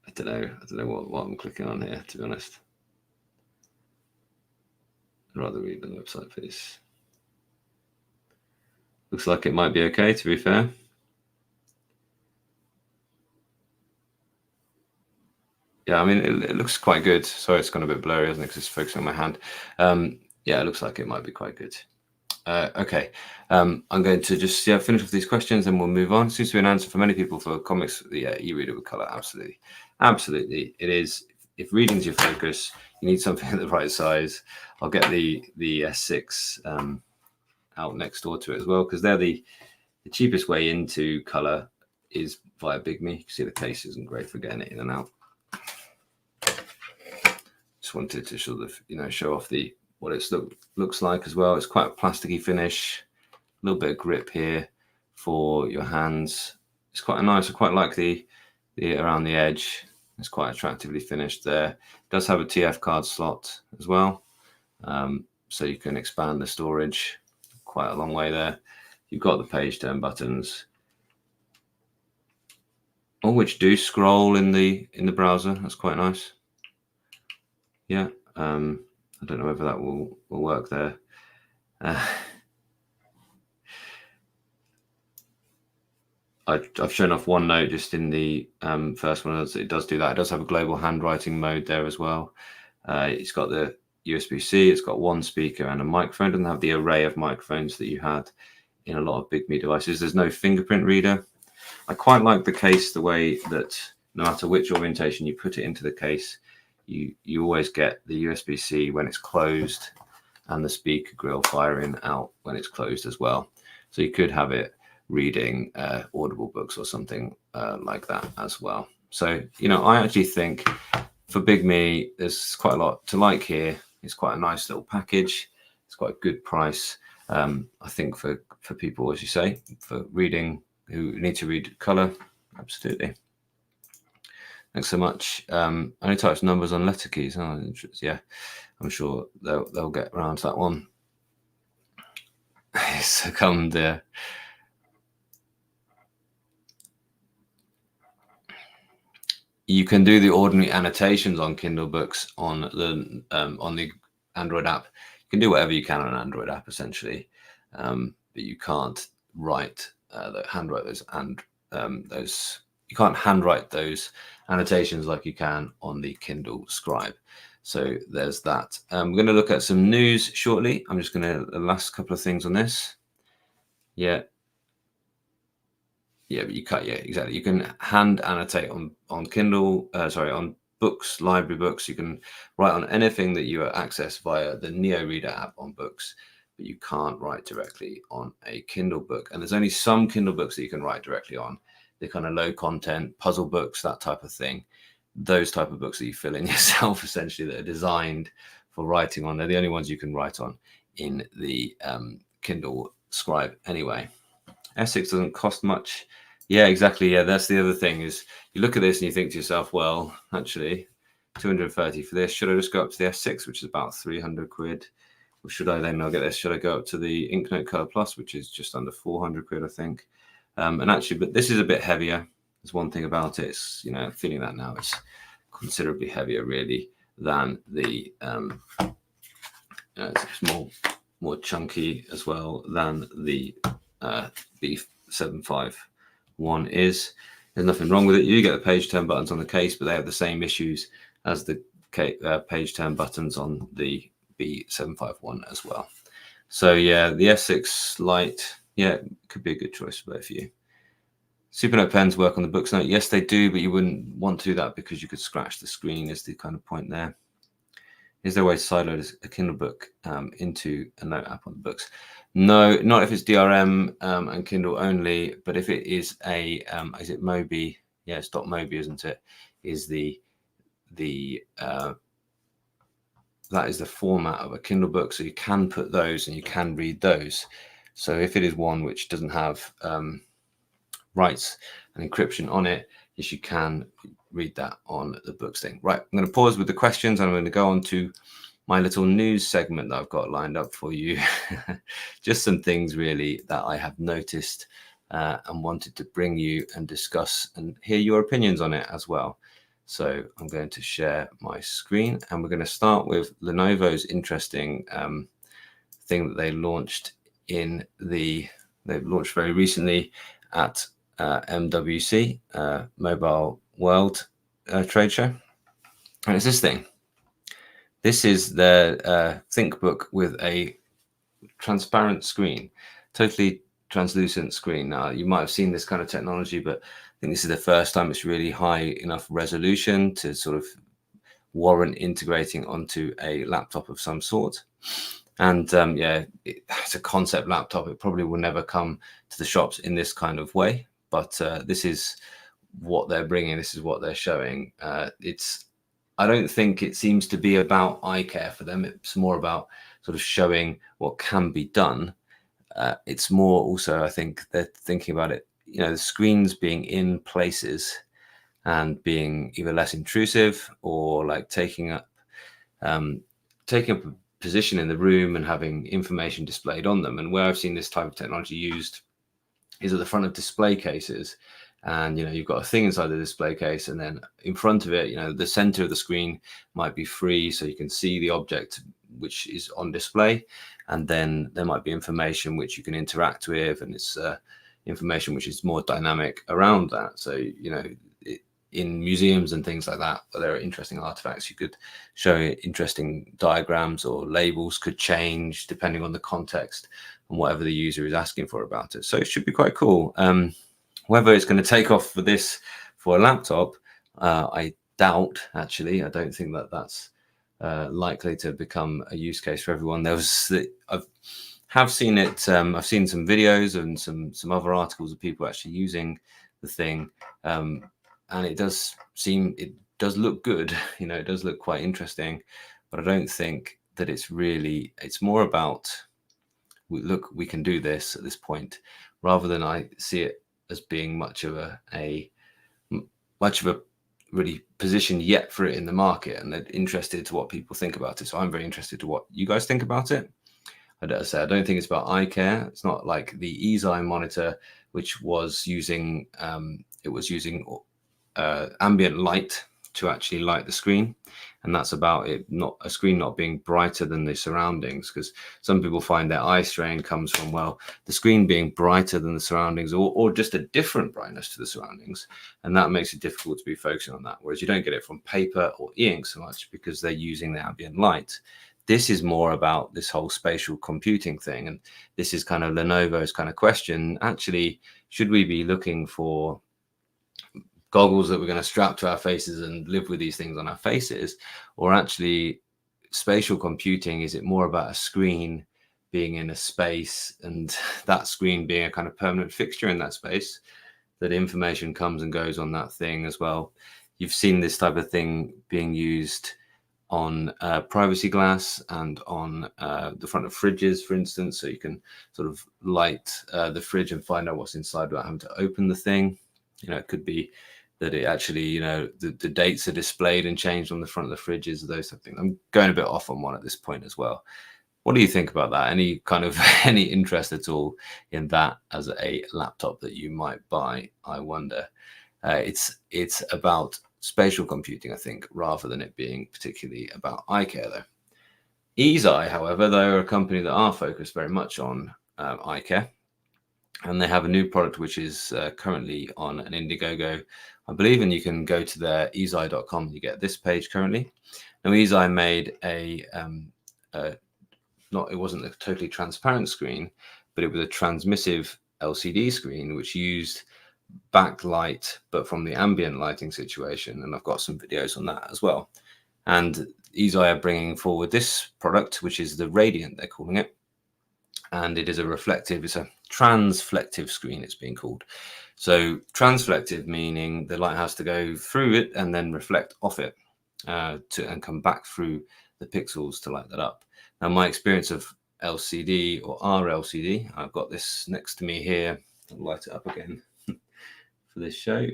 I don't know what I'm clicking on here, to be honest. I'd rather read the website, please. Looks like it might be okay, to be fair. Yeah, I mean, it looks quite good. Sorry, it's gone a bit blurry, isn't it? Because it's focusing on my hand. Yeah, it looks like it might be quite good. Okay, I'm going to just finish off these questions and we'll move on. Seems to be an answer for many people for comics. Yeah, e-reader with color, absolutely. It is. If reading's your focus, you need something at the right size. I'll get the S6 out next door to it as well, because they're the cheapest way into color is via Bigme. You can see the case isn't great for getting it in and out. Just wanted to sort of show off what it looks like as well. It's quite a plasticky finish, a little bit of grip here for your hands. It's quite nice. I quite like the around the edge. It's quite attractively finished there. It does have a TF card slot as well, so you can expand the storage quite a long way there. You've got the page turn buttons, all which do scroll in the browser. That's quite nice. Yeah. I don't know whether that will work there. I've shown off OneNote just in the first one. It does do that. It does have a global handwriting mode there as well. It's got the USB-C. It's got one speaker and a microphone. It doesn't have the array of microphones that you had in a lot of Bigme devices. There's no fingerprint reader. I quite like the case, the way that no matter which orientation you put it into the case, you always get the USB-C when it's closed and the speaker grill firing out when it's closed as well. So you could have it reading Audible books or something like that as well. So, I actually think for Bigme, there's quite a lot to like here. It's quite a nice little package. It's quite a good price. I think for people, as you say, for reading, who need to read color, absolutely. Thanks so much. Only types numbers on letter keys. Oh, yeah, I'm sure they'll get around to that one. Succumbed there. You can do the ordinary annotations on Kindle books on the Android app. You can do whatever you can on an Android app, essentially, but you can't handwrite those and those. You can't handwrite those annotations like you can on the Kindle Scribe. So there's that. We're going to look at some news shortly. I'm just going to the last couple of things on this. Yeah, but exactly. You can hand annotate on Kindle. On books, library books. You can write on anything that you access via the Neo Reader app on books, but you can't write directly on a Kindle book. And there's only some Kindle books that you can write directly on. The kind of low content puzzle books, that type of thing. Those type of books that you fill in yourself, essentially, that are designed for writing on. They're the only ones you can write on in the Kindle Scribe anyway. Essex doesn't cost much. Yeah, exactly. Yeah, that's the other thing is you look at this and you think to yourself, well, actually, 230 for this. Should I just go up to the S6, which is about 300 quid? Or should I then, I'll get this, should I go up to the Inknote Color Plus, which is just under 400 quid, I think. And actually, but this is a bit heavier. There's one thing about it. It's, feeling that now. It's considerably heavier, really, than the, it's more chunky as well than the B751 is. There's nothing wrong with it. You get the page turn buttons on the case, but they have the same issues as the page turn buttons on the B751 as well. So yeah, the S6 Lite, could be a good choice for both of you. Supernote pens work on the books note. Yes, they do, but you wouldn't want to do that because you could scratch the screen is the kind of point there. Is there a way to sideload a Kindle book into a note app on the books? No, not if it's DRM and Kindle only, but if it is is it Mobi? Yeah, it's .mobi, isn't it? Is that is the format of a Kindle book, so you can put those and you can read those. So if it is one which doesn't have rights and encryption on it, yes, you can read that on the books thing. Right, I'm going to pause with the questions and I'm going to go on to my little news segment that I've got lined up for you. Just some things really that I have noticed and wanted to bring you and discuss and hear your opinions on it as well. So I'm going to share my screen and we're going to start with Lenovo's interesting thing that they launched they've launched very recently at MWC, Mobile World Trade Show. And it's this thing. This is their ThinkBook with a transparent screen, totally translucent screen. Now, you might have seen this kind of technology, but I think this is the first time it's really high enough resolution to sort of warrant integrating onto a laptop of some sort. And it's a concept laptop. It probably will never come to the shops in this kind of way, but this is what they're bringing. This is what they're showing. I don't think it seems to be about eye care for them. It's more about sort of showing what can be done. It's more also, I think they're thinking about it, the screens being in places and being either less intrusive or like taking up a position in the room and having information displayed on them. And where I've seen this type of technology used is at the front of display cases. And, you've got a thing inside the display case, and then in front of it, the center of the screen might be free, so you can see the object which is on display, and then there might be information which you can interact with, and it's information which is more dynamic around that. So, you know, in museums and things like that, where there are interesting artifacts, you could show interesting diagrams, or labels could change depending on the context and whatever the user is asking for about it. So it should be quite cool. Whether it's going to take off for this for a laptop, I doubt, actually. I don't think that that's likely to become a use case for everyone. I have seen it. I've seen some videos and some other articles of people actually using the thing, and it does look good. You know, it does look quite interesting, but I don't think that it's more about, look, we can do this at this point, rather than I see it as being much of a really positioned yet for it in the market, and they're interested to what people think about it. So I'm very interested to what you guys think about it. I don't think it's about eye care. It's not like the eZai monitor, which was using ambient light to actually light the screen, and that's about it. Not a screen not being brighter than the surroundings, because some people find their eye strain comes from, well, the screen being brighter than the surroundings, or just a different brightness to the surroundings, and that makes it difficult to be focusing on that. Whereas you don't get it from paper or e-ink so much, because they're using the ambient light. This is more about this whole spatial computing thing, and this is kind of Lenovo's kind of question. Actually, should we be looking for goggles that we're going to strap to our faces and live with these things on our faces, or actually spatial computing? Is it more about a screen being in a space, and that screen being a kind of permanent fixture in that space, that information comes and goes on that thing as well? You've seen this type of thing being used on privacy glass and on the front of fridges, for instance, so you can sort of light the fridge and find out what's inside without having to open the thing. You know, it could be that it actually, you know, the dates are displayed and changed on the front of the fridges, those type of things. I'm going a bit off on one at this point as well. What do you think about that? Any kind of any interest at all in that as a laptop that you might buy? I wonder. It's about spatial computing, I think, rather than it being particularly about eye care, though. eZai, however, they're a company that are focused very much on eye care, and they have a new product which is currently on an Indiegogo, I believe, and you can go to their ezai.com. You get this page currently. Now, eZai made it wasn't a totally transparent screen, but it was a transmissive LCD screen which used backlight, but from the ambient lighting situation, and I've got some videos on that as well. And eZai are bringing forward this product, which is the Radiant, they're calling it, and it's a transflective screen, it's being called. So transflective meaning the light has to go through it and then reflect off it and come back through the pixels to light that up. Now, my experience of LCD or RLCD, I've got this next to me here. I'll light it up again for this show.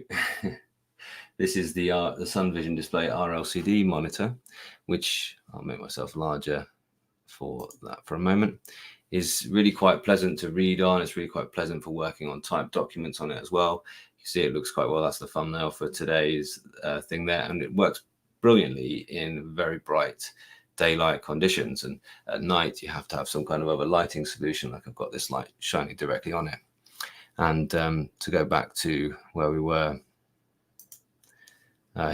This is the Sun Vision Display RLCD monitor, which I'll make myself larger for that for a moment. Is really quite pleasant to read on. It's really quite pleasant for working on typed documents on it as well. You see it looks quite well. That's the thumbnail for today's thing there, and it works brilliantly in very bright daylight conditions, and at night you have to have some kind of other lighting solution, like I've got this light shining directly on it. And to go back to where we were,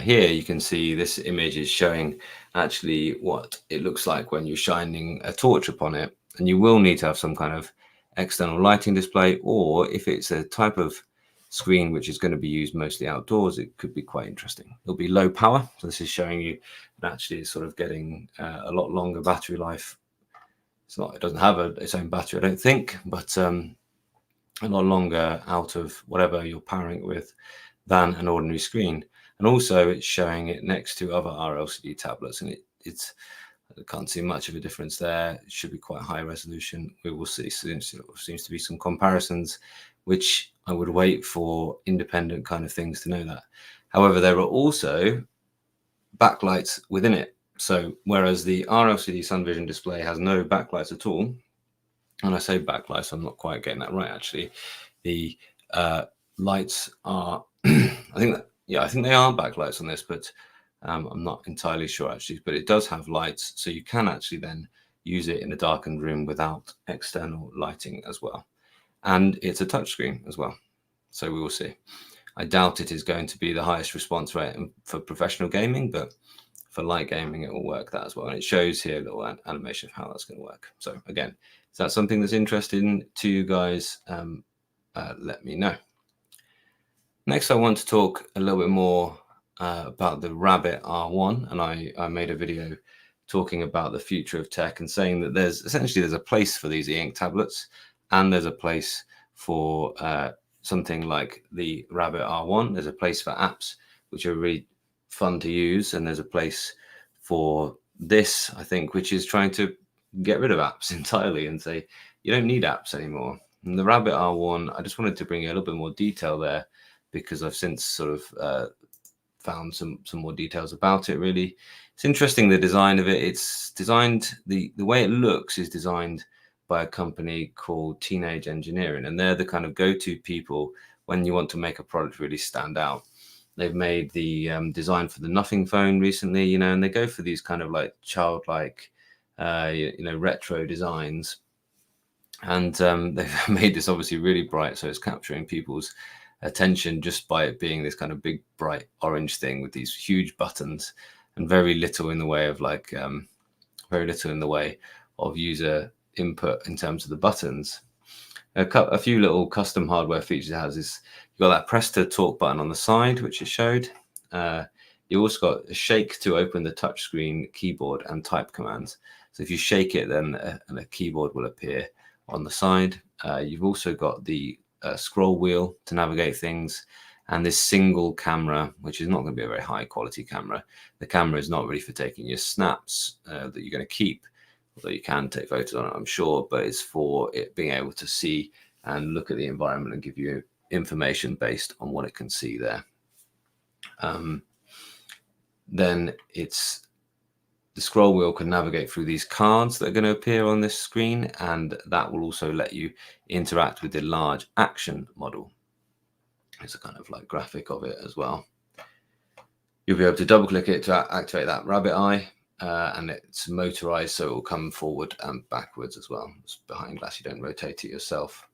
here you can see this image is showing actually what it looks like when you're shining a torch upon it. And you will need to have some kind of external lighting display, or if it's a type of screen which is going to be used mostly outdoors, it could be quite interesting. It'll be low power. So this is showing you that actually it's sort of getting a lot longer battery life. It doesn't have its own battery, I don't think, but a lot longer out of whatever you're powering it with than an ordinary screen. And also it's showing it next to other RLCD tablets, and I can't see much of a difference there. It should be quite high resolution. We will see soon. Seems to be some comparisons, which I would wait for independent kind of things to know that. However, there are also backlights within it. So whereas the RLCD Sun Vision display has no backlights at all, and I say backlights, I'm not quite getting that right, actually. The lights are, I think they are backlights on this, but I'm not entirely sure actually, but it does have lights, so you can actually then use it in a darkened room without external lighting as well. And it's a touchscreen as well, so we will see. I doubt it is going to be the highest response rate for professional gaming, but for light gaming, it will work that as well. And it shows here a little animation of how that's going to work. So again, is that something that's interesting to you guys? Let me know. Next, I want to talk a little bit more about the Rabbit R1, and I made a video talking about the future of tech and saying that there's a place for these e-ink tablets, and there's a place for something like the Rabbit R1. There's a place for apps which are really fun to use, and there's a place for this, I think, which is trying to get rid of apps entirely and say you don't need apps anymore. And the Rabbit R1, I just wanted to bring you a little bit more detail there, because I've since sort of found some more details about it. Really, it's interesting, the design of it. It's designed, the way it looks is designed by a company called Teenage Engineering, and they're the kind of go-to people when you want to make a product really stand out. They've made the design for the Nothing phone recently, you know, and they go for these kind of like childlike, retro designs. And they've made this obviously really bright, so it's capturing people's attention just by it being this kind of big, bright orange thing with these huge buttons, and very little in the way of user input in terms of the buttons. A few little custom hardware features it has is you've got that press to talk button on the side, which it showed. You also got a shake to open the touchscreen keyboard and type commands. So if you shake it, then a keyboard will appear on the side. You've also got the scroll wheel to navigate things, and this single camera, which is not going to be a very high quality camera. The camera is not really for taking your snaps that you're going to keep, although you can take photos on it, I'm sure, but it's for it being able to see and look at the environment and give you information based on what it can see there. Then it's the scroll wheel can navigate through these cards that are going to appear on this screen, and that will also let you interact with the large action model. It's a kind of like graphic of it as well. You'll be able to double click it to activate that rabbit eye, and it's motorized, so it will come forward and backwards as well. It's behind glass, you don't rotate it yourself.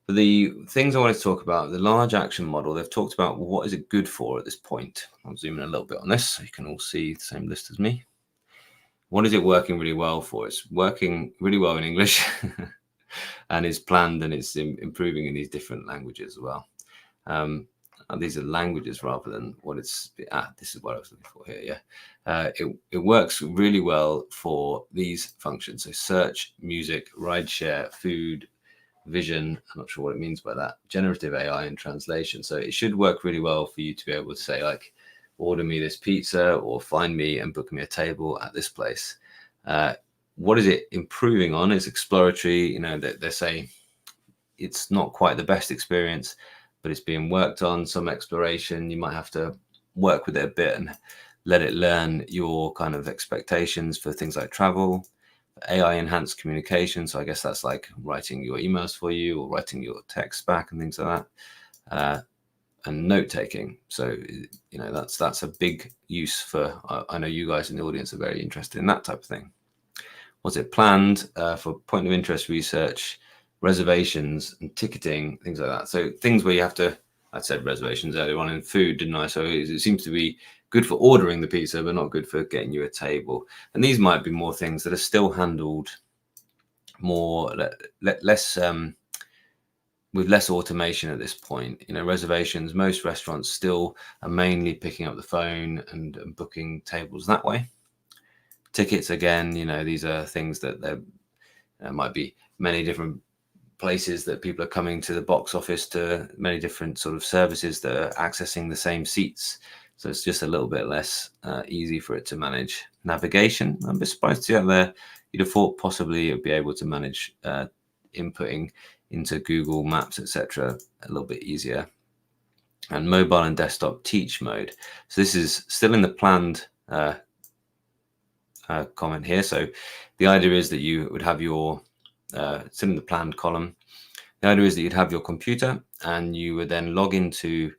But the things I wanted to talk about, the large action model, they've talked about what is it good for at this point. I'll zoom in a little bit on this so you can all see the same list as me. What is it working really well for? It's working really well in English and it's planned, and it's improving in these different languages as well. These are languages rather than what it's, this is what I was looking for here, yeah. It works really well for these functions. So search, music, rideshare, food, vision, I'm not sure what it means by that, generative AI and translation. So it should work really well for you to be able to say, like, order me this pizza or find me and book me a table at this place. What is it improving on is exploratory. You know, they're saying it's not quite the best experience, but it's being worked on, some exploration. You might have to work with it a bit and let it learn your kind of expectations for things like travel, AI enhanced communication. So I guess that's like writing your emails for you or writing your text back and things like that. And note taking. So, you know, that's a big use for, I know you guys in the audience are very interested in that type of thing. Was it planned for point of interest research, reservations and ticketing, things like that? So things where you have to, I said reservations earlier on in food, didn't I? So it seems to be good for ordering the pizza, but not good for getting you a table. And these might be more things that are still handled more, less, with less automation at this point. You know, reservations, most restaurants still are mainly picking up the phone and booking tables that way. Tickets, again, you know, these are things that there might be many different places that people are coming to the box office, to many different sort of services that are accessing the same seats. So it's just a little bit less easy for it to manage. Navigation, I'm a bit surprised to see out there. You'd have thought possibly it'd be able to manage inputting into Google Maps, etc., a little bit easier. And mobile and desktop teach mode. So this is still in the planned comment here. So the idea is that you would have your, still in the planned column, the idea is that you'd have your computer and you would then log into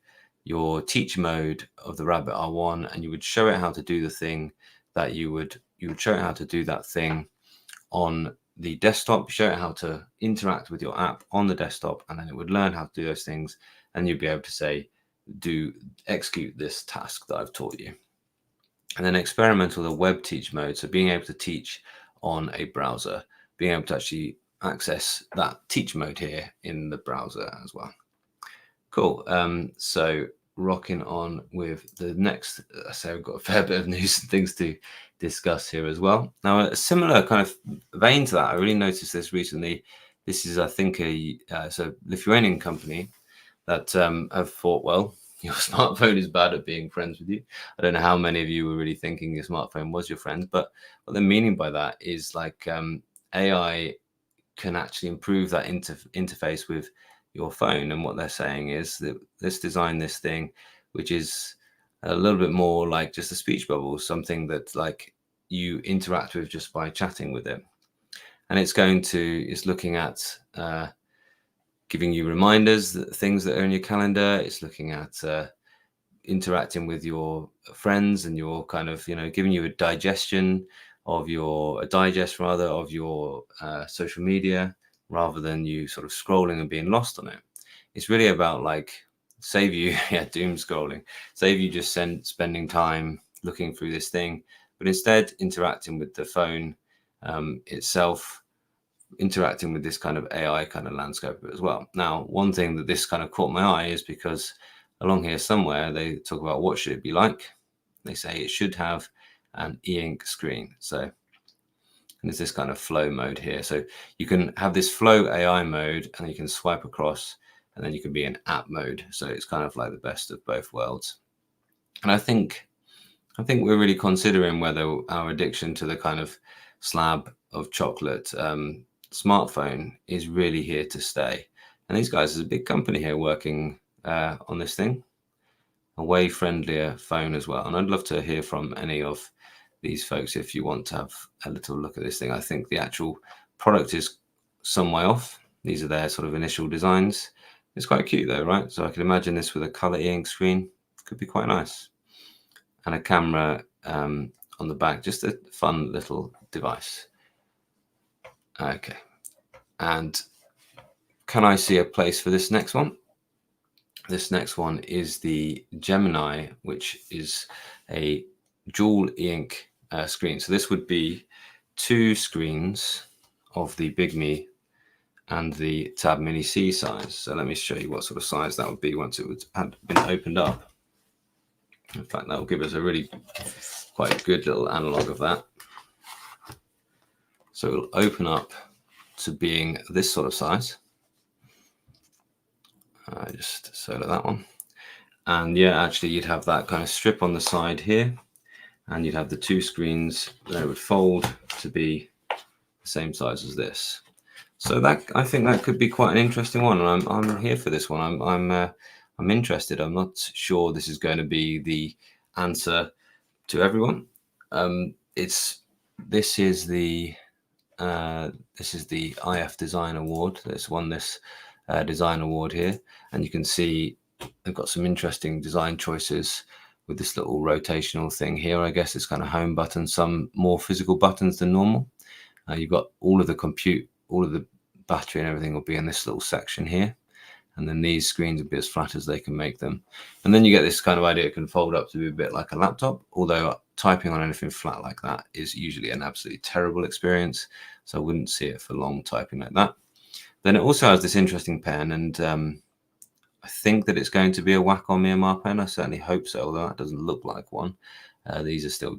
your teach mode of the Rabbit R1, and you would show it how to do the thing that you would show it how to do that thing on the desktop, show it how to interact with your app on the desktop, and then it would learn how to do those things, and you'd be able to say, execute this task that I've taught you. And then experimental, the web teach mode, so being able to teach on a browser, being able to actually access that teach mode here in the browser as well. Cool. So rocking on with the next, so we've got a fair bit of news and things to discuss here as well. Now, a similar kind of vein to that, I really noticed this recently. This is, I think, it's a Lithuanian company that have thought, well, your smartphone is bad at being friends with you. I don't know how many of you were really thinking your smartphone was your friend, but what they're meaning by that is like AI can actually improve that interface with your phone. And what they're saying is that let's design this thing, which is a little bit more like just a speech bubble, something that like you interact with just by chatting with it. And it's looking at giving you reminders, things that are in your calendar. It's looking at interacting with your friends and your kind of, giving you a digest of your social media, rather than you sort of scrolling and being lost on it. It's really about like save you doom scrolling, save you just spending time looking through this thing, but instead interacting with the phone itself, interacting with this kind of AI kind of landscape as well. Now, one thing that this kind of caught my eye is because along here somewhere they talk about what should it be like. They say it should have an e-ink screen. So, and there's this kind of flow mode here. So you can have this flow AI mode, and you can swipe across, and then you can be in app mode. So it's kind of like the best of both worlds. And I think we're really considering whether our addiction to the kind of slab of chocolate smartphone is really here to stay. And these guys, is a big company here working on this thing, a way friendlier phone as well. And I'd love to hear from any of these folks if you want to have a little look at this thing. I think the actual product is some way off. These are their sort of initial designs. It's quite cute though, right? So I can imagine this with a color e-ink screen. Could be quite nice. And a camera on the back, just a fun little device. Okay. And can I see a place for this next one? This next one is the Gemini, which is a dual e-ink screen. So this would be two screens of the Bigme and the Tab Mini C size. So let me show you what sort of size that would be once it had been opened up. In fact, that will give us a really quite good little analog of that. So it'll open up to being this sort of size. I just solo that one. And yeah, actually you'd have that kind of strip on the side here, and you'd have the two screens that would fold to be the same size as this. So that, I think that could be quite an interesting one, and I'm here for this one. I'm interested. I'm not sure this is going to be the answer to everyone. This is the IF Design Award. It's won this design award here, and you can see they've got some interesting design choices with this little rotational thing here. I guess it's kind of home button, some more physical buttons than normal. You've got all of the battery and everything will be in this little section here, and then these screens will be as flat as they can make them. And then you get this kind of idea, it can fold up to be a bit like a laptop, although typing on anything flat like that is usually an absolutely terrible experience, so I wouldn't see it for long typing like that. Then it also has this interesting pen, and I think that it's going to be a Wacom EMR pen. I certainly hope so, although that doesn't look like one. These are still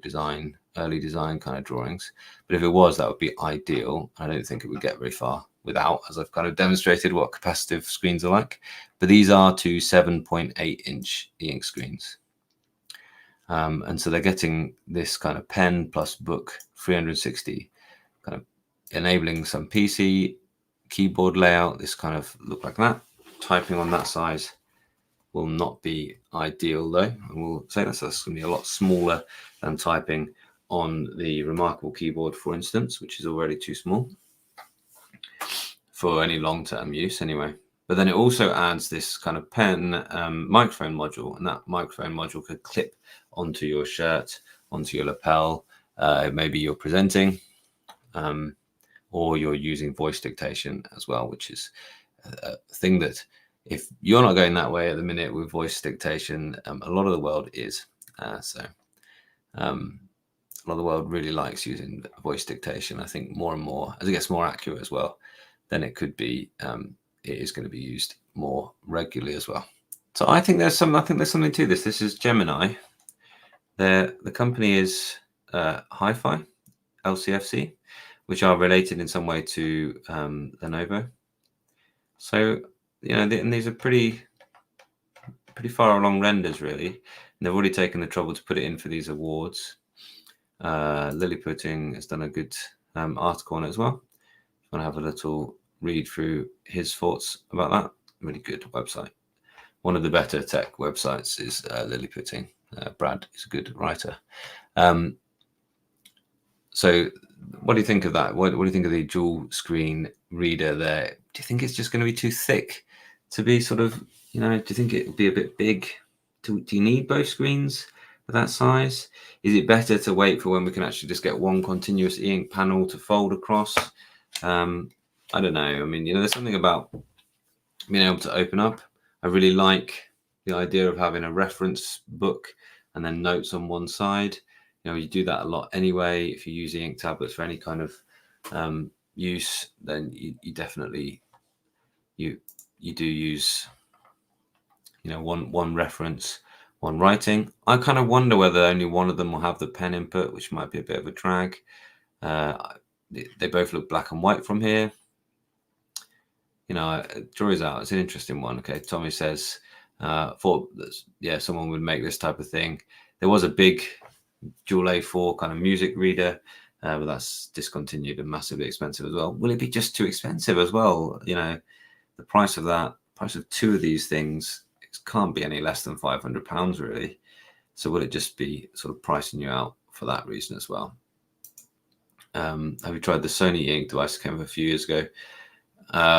early design kind of drawings. But if it was, that would be ideal. I don't think it would get very far without, as I've kind of demonstrated what capacitive screens are like. But these are two 7.8-inch e-ink screens. And so they're getting this kind of pen plus book 360, kind of enabling some PC keyboard layout. This kind of look like that. Typing on that size will not be ideal though. I will say that's going to be a lot smaller than typing on the Remarkable keyboard, for instance, which is already too small for any long-term use anyway. But then it also adds this kind of pen microphone module, and that microphone module could clip onto your shirt, onto your lapel. Maybe you're presenting, or you're using voice dictation as well, which is a thing that if you're not going that way at the minute with voice dictation, a lot of the world is. A lot of the world really likes using voice dictation. I think more and more, as it gets more accurate as well, then it could be, it is going to be used more regularly as well. So I think there's something to this. This is Gemini. The company is Hi-Fi, LCFC, which are related in some way to Lenovo. So, and these are pretty far along renders, really. And they've already taken the trouble to put it in for these awards. Lilliputting has done a good article on it as well. If you want to have a little read through his thoughts about that, really good website. One of the better tech websites is Lilliputting. Brad is a good writer. So what do you think of that? What do you think of the dual screen reader there? Do you think it's just going to be too thick to be sort of, do you think it would be a bit big? Do you need both screens for that size? Is it better to wait for when we can actually just get one continuous e-ink panel to fold across? I don't know. I mean, there's something about being able to open up. I really like the idea of having a reference book and then notes on one side. You do that a lot anyway. If you use e-ink tablets for any kind of use, then you definitely you do use one reference, one writing. I kind of wonder whether only one of them will have the pen input, which might be a bit of a drag. They both look black and white from here. Jury's out. It's an interesting one. Okay, Tommy says, thought that, someone would make this type of thing. There was a big dual A4 kind of music reader, but that's discontinued and massively expensive as well. Will it be just too expensive as well? The price of two of these things, it can't be any less than £500 really. So will it just be sort of pricing you out for that reason as well? Have you tried the Sony ink device that came a few years ago?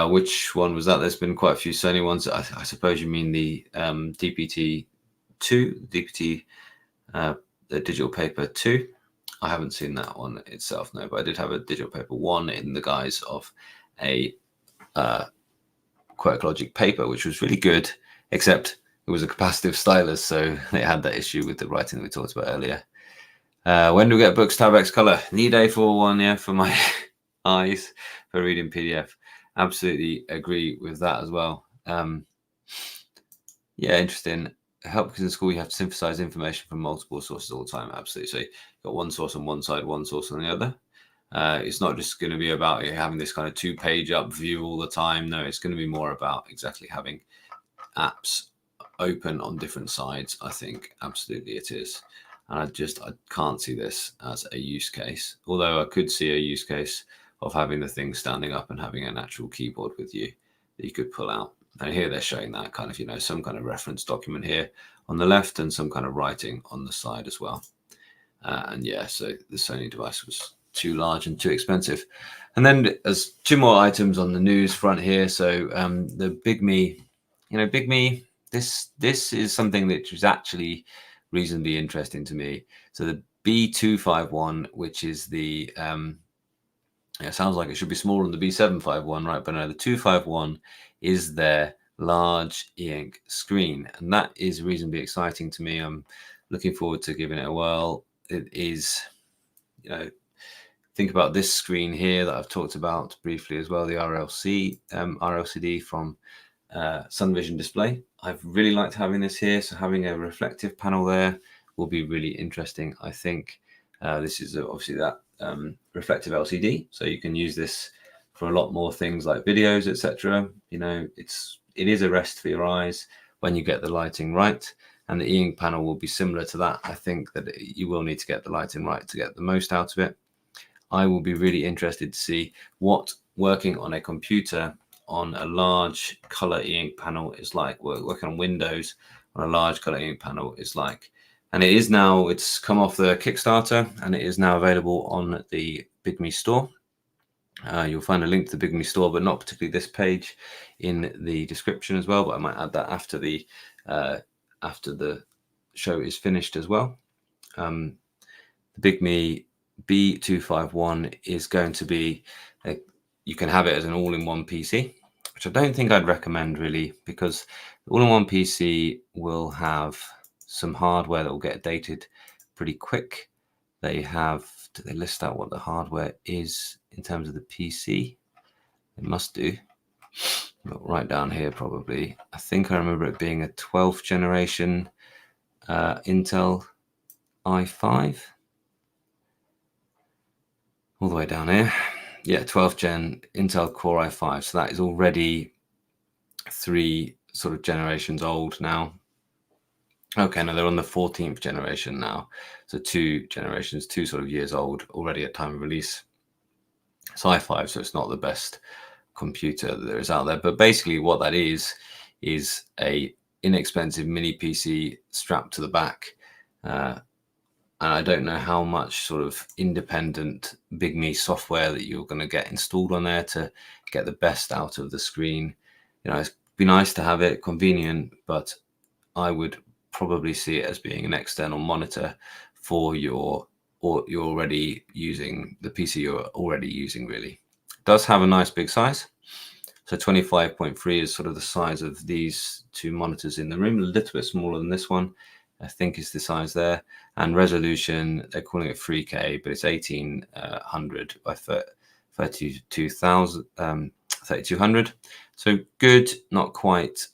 Which one was that? There's been quite a few Sony ones. I suppose you mean the DPT2, the digital paper 2. I haven't seen that one itself, no, but I did have a digital paper 1 in the guise of a QuirkLogic paper, which was really good, except it was a capacitive stylus, so they had that issue with the writing that we talked about earlier. When do we get books Tab-X color? Need A4 one, yeah, for my eyes, for reading PDF. Absolutely agree with that as well. Yeah, interesting. Help because in school you have to synthesize information from multiple sources all the time. Absolutely. So you've got one source on one side, one source on the other. It's not just going to be about having this kind of 2-page up view all the time. No, it's going to be more about exactly having apps open on different sides. I think absolutely it is. And I can't see this as a use case, although I could see a use case of having the thing standing up and having an actual keyboard with you that you could pull out. And here they're showing that kind of, some kind of reference document here on the left and some kind of writing on the side as well. And yeah, so the Sony device was too large and too expensive. And then there's 2 more items on the news front here. So the Bigme, Bigme, this is something that was actually reasonably interesting to me. So the B251, which is the, it sounds like it should be smaller than the B751, right? But no, the 251 is their large e-ink screen, and that is reasonably exciting to me. I'm looking forward to giving it a whirl. It is, think about this screen here that I've talked about briefly as well, the RLCD from Sunvision Display. I've really liked having this here, so having a reflective panel there will be really interesting, I think. This is obviously that reflective LCD, so you can use this for a lot more things like videos, etc. It is a rest for your eyes when you get the lighting right, and the e-ink panel will be similar to that. I think that you will need to get the lighting right to get the most out of it. I will be really interested to see what working on a computer on a large color e-ink panel is like, working on Windows on a large color e-ink panel is like. And it's come off the Kickstarter, and it is now available on the Bigme store. You'll find a link to the Bigme store, but not particularly this page, in the description as well. But I might add that after the show is finished as well. The Bigme B251 is going to be, you can have it as an all-in-one PC, which I don't think I'd recommend really, because the all-in-one PC will have some hardware that will get dated pretty quick. They have, do they list out what the hardware is in terms of the PC? It must do. But right down here probably. I think I remember it being a 12th generation Intel i5. All the way down here. Yeah, 12th gen Intel Core i5. So that is already 3 sort of generations old now. Okay, no, they're on the 14th generation now. So 2 generations, 2 sort of years old already at time of release. It's i5, so it's not the best computer that there is out there. But basically what that is a inexpensive mini PC strapped to the back. And I don't know how much sort of independent Bigme software that you're going to get installed on there to get the best out of the screen. You know, it'd be nice to have it, convenient, but I would probably see it as being an external monitor for you're already using the PC you're already using. Really, it does have a nice big size. So 25.3 is sort of the size of these 2 monitors in the room, a little bit smaller than this one, I think is the size there. And resolution, they're calling it 3K, but it's 1800 by 3200. So good, not quite.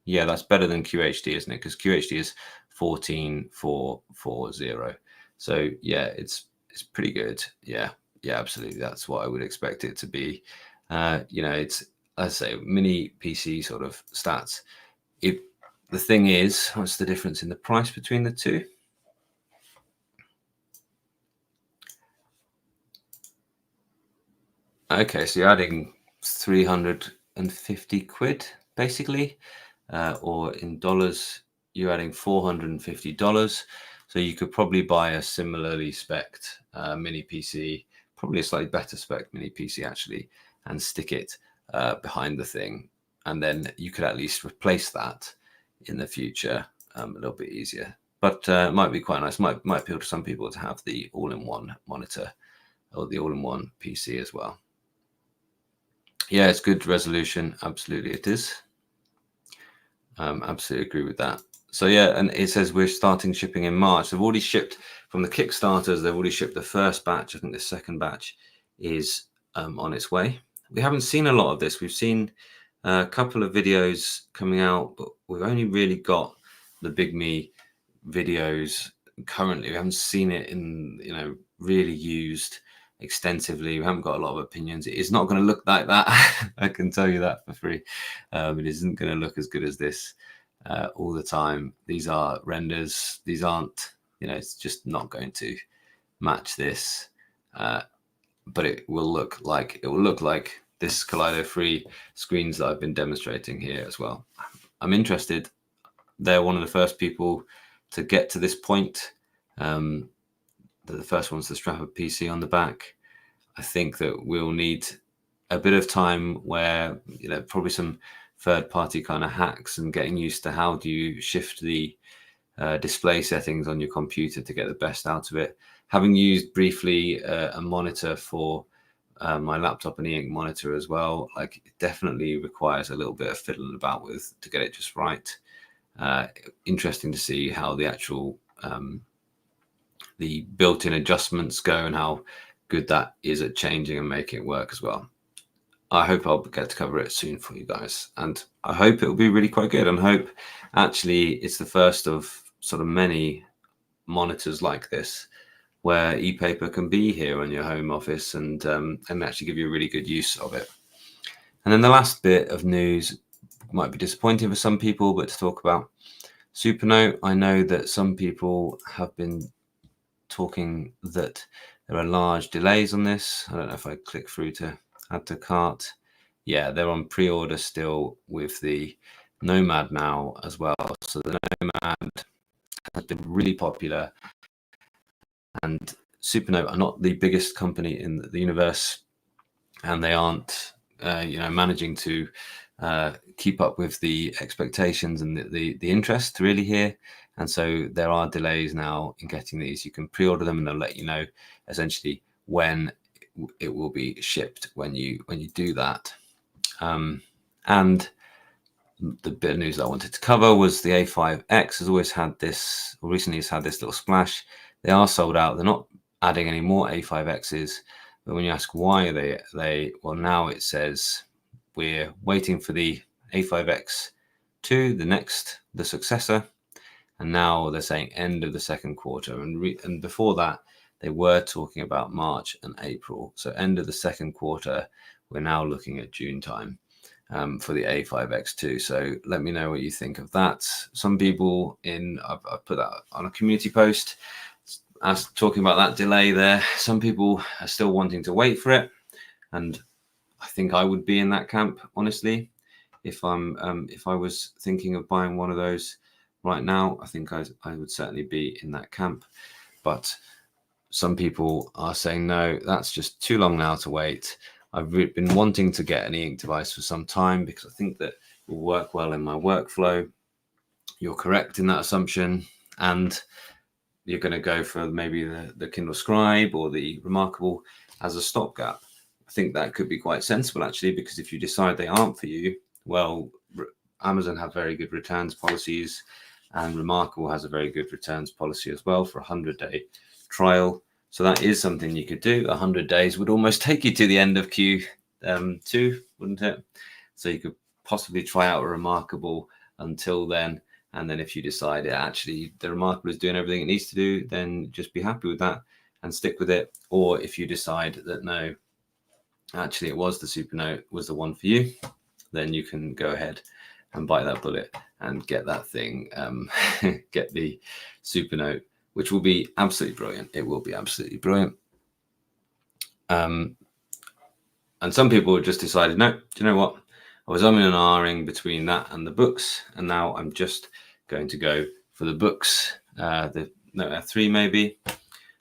Yeah, that's better than QHD, isn't it? Because QHD is 14440. So yeah, it's pretty good. Yeah, absolutely. That's what I would expect it to be. You know, it's, as I say, mini PC sort of stats. The thing is, what's the difference in the price between the two? Okay, so you're adding 350 quid, basically, or in dollars, you're adding $450. So you could probably buy a similarly spec'd mini PC, probably a slightly better spec mini PC actually, and stick it behind the thing. And then you could at least replace that in the future a little bit easier. But it might be quite nice, might appeal to some people to have the all-in-one monitor or the all-in-one PC as well. Yeah, it's good resolution. Absolutely, it is. Absolutely agree with that. So yeah, and it says we're starting shipping in March. They've already shipped from the Kickstarters. They've already shipped the first batch. I think the second batch is on its way. We haven't seen a lot of this. We've seen a couple of videos coming out, but we've only really got the Bigme videos currently. We haven't seen it in, you know, really used extensively. We haven't got a lot of opinions. It is not going to look like that. I can tell you that for free. It isn't going to look as good as this all the time. These are renders. These aren't, you know, it's just not going to match this. But it will look like this Kaleido-free screens that I've been demonstrating here as well. I'm interested. They're one of the first people to get to this point. The first one's to strap a PC on the back. I think that we'll need a bit of time where, you know, probably some third-party kind of hacks and getting used to how do you shift the display settings on your computer to get the best out of it. Having used briefly a monitor for my laptop, an e-ink monitor as well, like it definitely requires a little bit of fiddling about with to get it just right. Interesting to see how the actual the built-in adjustments go and how good that is at changing and making it work as well. I hope I'll get to cover it soon for you guys, and I hope it'll be really quite good, and hope actually it's the first of sort of many monitors like this where e-paper can be here on your home office and actually give you a really good use of it. And then the last bit of news might be disappointing for some people, but to talk about Supernote, I know that some people have been talking that there are large delays on this. I don't know if I click through to add to cart. Yeah, they're on pre-order still with the Nomad now as well. So the Nomad has been really popular, and Supernote are not the biggest company in the universe, and they aren't managing to keep up with the expectations and the interest really here. And so there are delays now in getting these. You can pre-order them and they'll let you know essentially when it will be shipped when you do that. And the bit of news that I wanted to cover was the A5X has always had this, or recently has had this little splash. They are sold out. They're not adding any more A5Xs. But when you ask why well, now it says we're waiting for the A5X2, the successor. And now they're saying end of the second quarter. And before that, they were talking about March and April. So end of the second quarter, we're now looking at June time for the A5X2. So let me know what you think of that. Some people I've put that on a community post as talking about that delay there. Some people are still wanting to wait for it. And I think I would be in that camp, honestly. If I was thinking of buying one of those right now, I think I would certainly be in that camp. But some people are saying, no, that's just too long now to wait. I've been wanting to get an e-ink device for some time because I think that it will work well in my workflow. You're correct in that assumption. And you're going to go for maybe the Kindle Scribe or the Remarkable as a stopgap. I think that could be quite sensible, actually, because if you decide they aren't for you, well, Amazon have very good returns policies, and Remarkable has a very good returns policy as well for a 100-day trial. So that is something you could do. 100 days would almost take you to the end of Q2, wouldn't it? So you could possibly try out a Remarkable until then. And then if you decide actually the Remarkable is doing everything it needs to do, then just be happy with that and stick with it. Or if you decide that no, actually it was the Supernote was the one for you, then you can go ahead and bite that bullet and get that thing, get the Supernote, which will be absolutely brilliant. It will be absolutely brilliant. And some people just decided, no, do you know what? I was umming and ahhing between that and the books, and now I'm just going to go for the books, the Note F3 maybe,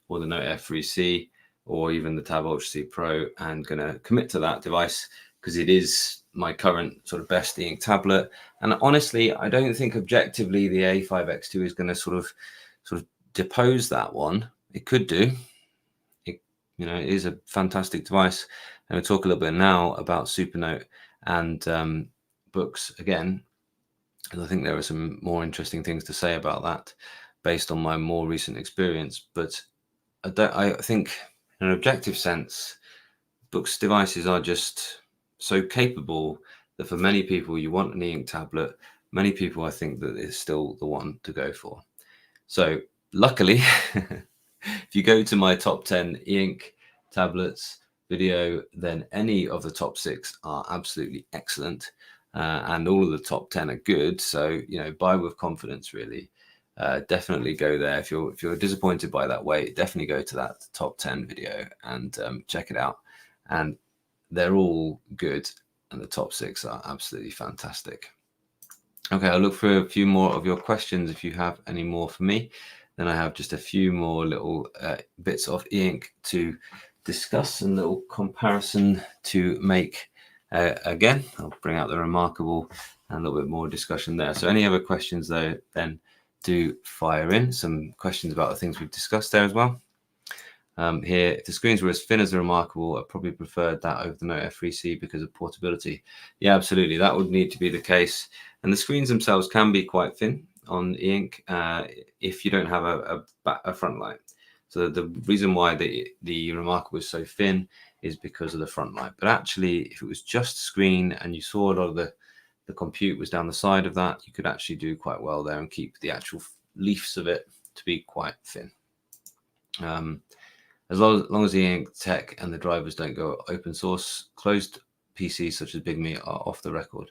or the Note F3C, or even the Tab Ultra C Pro, and going to commit to that device because it is my current sort of best e-ink tablet. And honestly, I don't think objectively the A5X2 is going to sort of depose that one. It could do. It is a fantastic device. And we'll talk a little bit now about Supernote and books again, because I think there are some more interesting things to say about that based on my more recent experience. But I think in an objective sense, books devices are just so capable that for many people, you want an e-ink tablet. Many people, I think, that is still the one to go for. So luckily, if you go to my top 10 e-ink tablets video, then any of the top 6 are absolutely excellent, and all of the top 10 are good. So buy with confidence, really. Definitely go there. If you're disappointed by that weight, definitely go to that top 10 video and check it out. And they're all good, and the top 6 are absolutely fantastic. Okay, I'll look for a few more of your questions if you have any more for me. Then I have just a few more little bits of e-ink to discuss and little comparison to make. Again, I'll bring out the Remarkable and a little bit more discussion there. So any other questions though, then do fire in some questions about the things we've discussed there as well. Here, if the screens were as thin as the Remarkable, I probably preferred that over the Note F3C because of portability. Yeah, absolutely. That would need to be the case. And the screens themselves can be quite thin on e-ink if you don't have a front light. So the reason why the Remarkable is so thin is because of the front light. But actually, if it was just screen and you saw a lot of the compute was down the side of that, you could actually do quite well there and keep the actual leaves of it to be quite thin. As long as the ink tech and the drivers don't go open source, closed PCs such as Bigme are off the record.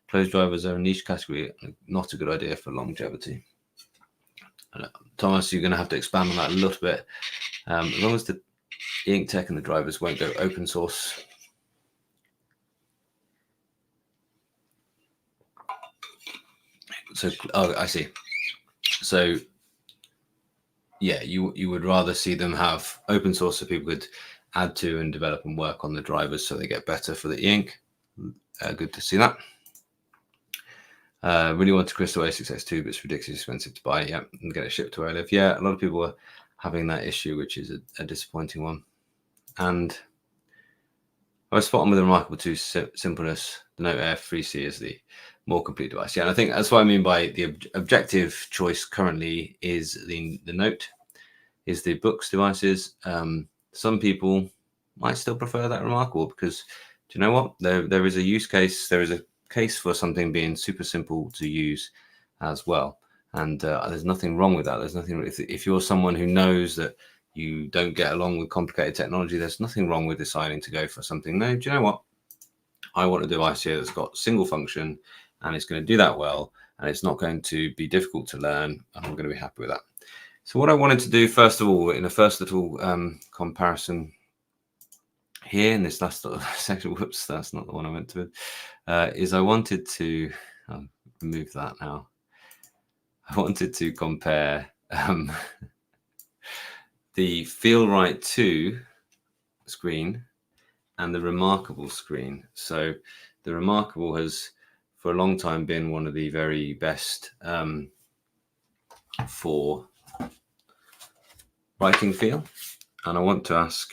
Closed drivers are a niche category, not a good idea for longevity. Thomas, you're going to have to expand on that a little bit. As long as the ink tech and the drivers won't go open source. So, I see. So yeah, you would rather see them have open source so people could add to and develop and work on the drivers so they get better for the ink. Good to see that. Really want a Crystal A6X2, but it's ridiculously expensive to buy. Yeah, and get it shipped to where I live. Yeah, a lot of people are having that issue, which is a disappointing one. And I was spot on with the Remarkable 2 simpleness. The Note Air 3C is the more complete device. Yeah, and I think that's what I mean by the objective choice currently is the Note, is the books devices. Some people might still prefer that Remarkable because, do you know what? There is a use case. There is a case for something being super simple to use as well. And there's nothing wrong with that. There's nothing, if you're someone who knows that you don't get along with complicated technology, there's nothing wrong with deciding to go for something. No, do you know what? I want a device here that's got single function and it's going to do that well, and it's not going to be difficult to learn, and I'm going to be happy with that. So what I wanted to do, first of all, in a first little comparison here in this last little section, whoops, that's not the one I meant to, is I wanted to remove that now. I wanted to compare the Feel-Write 2 screen and the Remarkable screen. So the Remarkable has for a long time been one of the very best for writing feel. And I want to ask,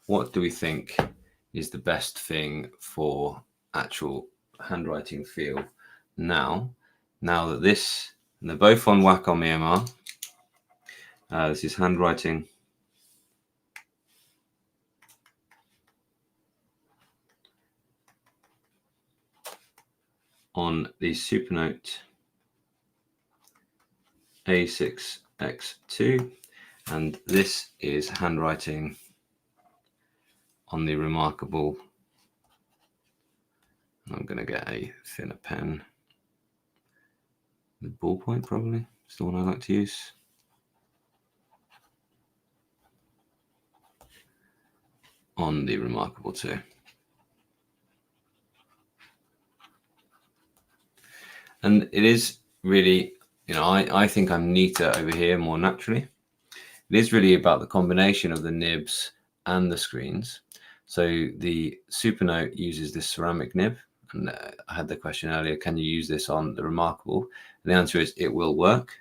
what do we think is the best thing for actual handwriting feel now that this, and they're both on Wacom EMR. This is handwriting on the Supernote A6X2, and this is handwriting on the Remarkable. I'm going to get a thinner pen. The ballpoint probably is the one I like to use. On the Remarkable 2. And it is really, you know, I think I'm neater over here more naturally. It is really about the combination of the nibs and the screens. So the Supernote uses this ceramic nib. And I had the question earlier, can you use this on the Remarkable? And the answer is it will work.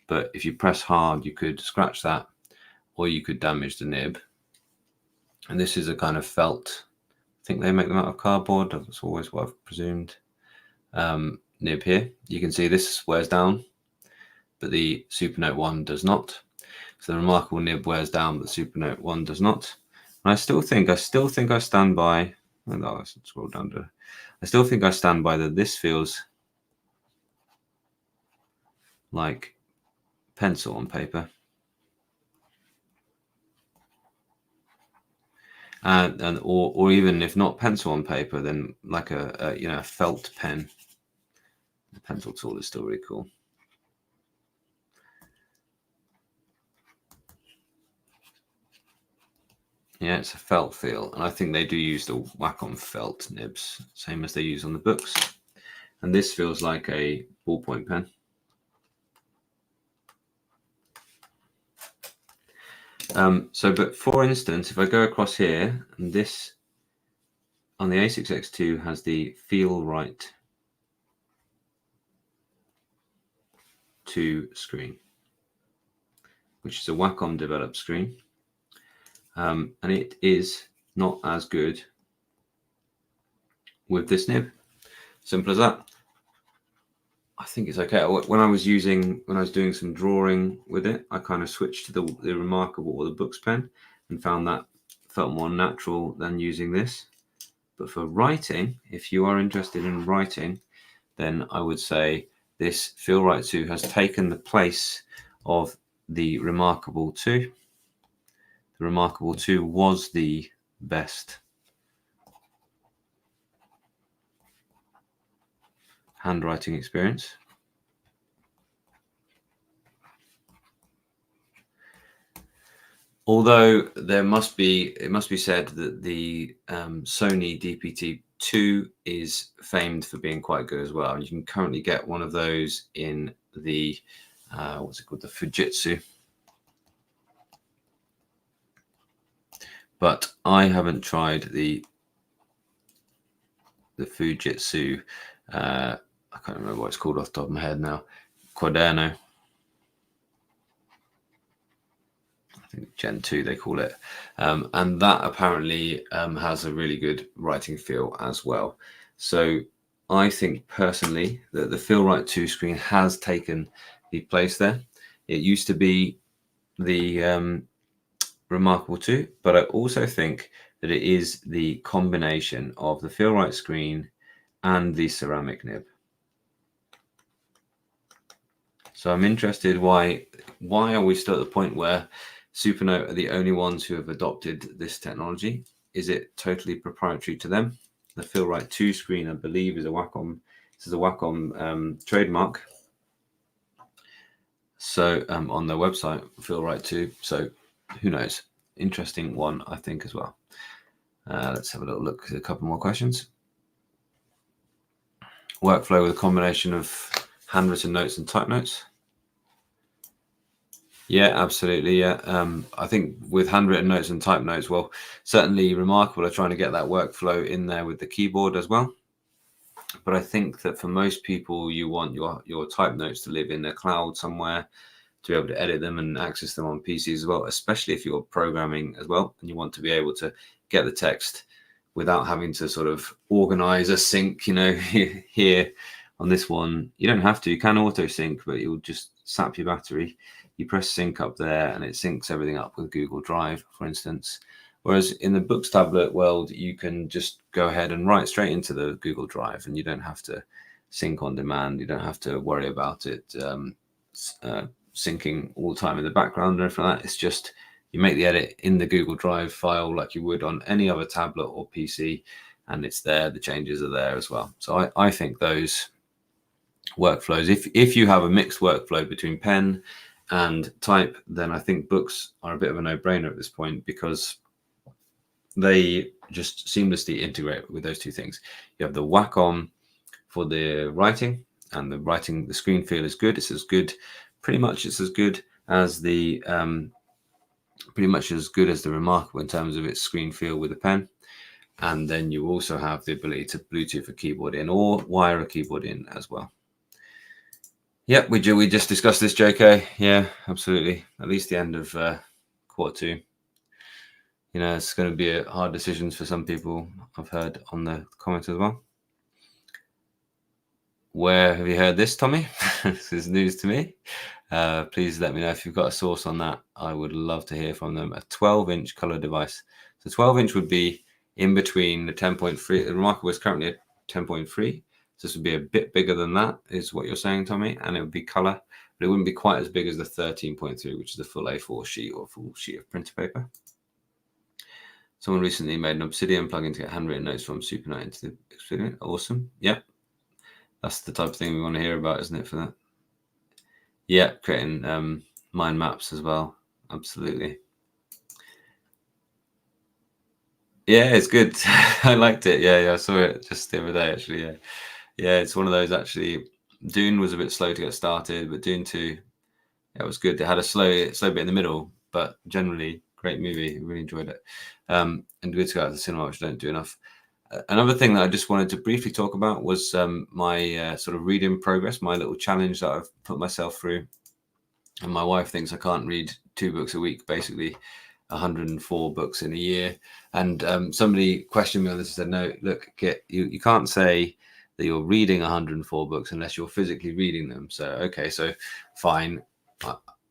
But if you press hard, you could scratch that, or you could damage the nib. And this is a kind of felt, I think they make them out of cardboard. That's always what I've presumed. Nib here. You can see this wears down, but the Supernote 1 does not. So the Remarkable nib wears down, but the Supernote 1 does not. And I still think I stand by, oh, no, let's scroll down to, I still think I stand by that this feels like pencil on paper. And or even if not pencil on paper, then like a you know, a felt pen. The pencil tool is still really cool. Yeah, it's a felt feel, and I think they do use the Wacom felt nibs, same as they use on the books. And this feels like a ballpoint pen. But for instance, if I go across here, and this on the A6X2 has the Feel-Write 2 screen, which is a Wacom developed screen. And it is not as good with this nib. Simple as that. I think it's okay. When I was doing some drawing with it, I kind of switched to the Remarkable or the Books pen and found that felt more natural than using this. But for writing, if you are interested in writing, then I would say this Feel-Write 2 has taken the place of the Remarkable 2. The Remarkable 2 was the best handwriting experience. Although it must be said that the Sony DPT-2 is famed for being quite good as well. You can currently get one of those in the what's it called, the Fujitsu. But I haven't tried the Fujitsu. I can't remember what it's called off the top of my head now. Quaderno. I think Gen 2 they call it. And that apparently has a really good writing feel as well. So I think personally that the Feel-Write 2 screen has taken the place there. It used to be the Remarkable 2, but I also think that it is the combination of the Feel-Write screen and the ceramic nib. So I'm interested, why are we still at the point where Supernote are the only ones who have adopted this technology? Is it totally proprietary to them? The Feel-Write 2 screen, I believe, is a Wacom. This is a Wacom trademark. So on their website, Feel-Write 2. So who knows? Interesting one, I think, as well. Let's have a little look at a couple more questions. Workflow with a combination of handwritten notes and type notes. Yeah, absolutely. Yeah. I think with handwritten notes and type notes, well, certainly Remarkable are trying to get that workflow in there with the keyboard as well. But I think that for most people, you want your type notes to live in the cloud somewhere, to be able to edit them and access them on PCs as well, especially if you're programming as well and you want to be able to get the text without having to sort of organize a sync, you know, here on this one. You don't have to. You can auto sync, but it will just sap your battery. You press sync up there and it syncs everything up with Google Drive, for instance. Whereas in the Books tablet world, you can just go ahead and write straight into the Google Drive and you don't have to sync on demand. You don't have to worry about it syncing all the time in the background or anything like that. It's just you make the edit in the Google Drive file like you would on any other tablet or PC, and it's there. The changes are there as well. So I think those workflows, if you have a mixed workflow between pen and type, then I think books are a bit of a no-brainer at this point, because they just seamlessly integrate with those two things. You have the Wacom for the writing, and the screen feel is good. It's as good, pretty much as good as the Remarkable in terms of its screen feel with the pen. And then you also have the ability to Bluetooth a keyboard in or wire a keyboard in as well. Yep, we just discussed this, JK. Yeah, absolutely. At least the end of quarter two. You know, it's going to be hard decisions for some people, I've heard on the comments as well. Where have you heard this, Tommy? This is news to me. Please let me know if you've got a source on that. I would love to hear from them. A 12-inch color device. So 12-inch would be in between the 10.3. The Remarkable is currently at 10.3. So this would be a bit bigger than that, is what you're saying, Tommy. And it would be color, but it wouldn't be quite as big as the 13.3, which is a full A4 sheet or full sheet of printer paper. Someone recently made an Obsidian plugin to get handwritten notes from Supernote into the Obsidian. Awesome. Yep. That's the type of thing we want to hear about, isn't it, for that? Yeah, creating mind maps as well. Absolutely. Yeah, it's good. I liked it. Yeah, I saw it just the other day, actually. Yeah, it's one of those, actually. Dune was a bit slow to get started, but Dune 2, it was good. It had a slow bit in the middle, but generally, great movie. Really enjoyed it. And good to go out to the cinema, which I don't do enough. Another thing that I just wanted to briefly talk about was my sort of reading progress, my little challenge that I've put myself through. And my wife thinks I can't read 2 books a week, basically 104 books in a year. And somebody questioned me on this and said, no, look, Kit, you can't say that you're reading 104 books unless you're physically reading them. So, okay, so fine.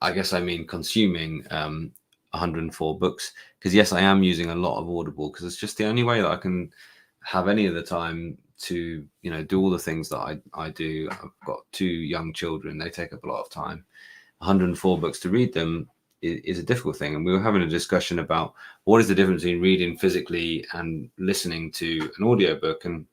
I guess I mean consuming 104 books, because yes, I am using a lot of Audible, because it's just the only way that I can have any of the time to, you know, do all the things that I do. I've got 2 young children. They take up a lot of time. 104 books to read them is a difficult thing. And we were having a discussion about what is the difference between reading physically and listening to an audiobook. And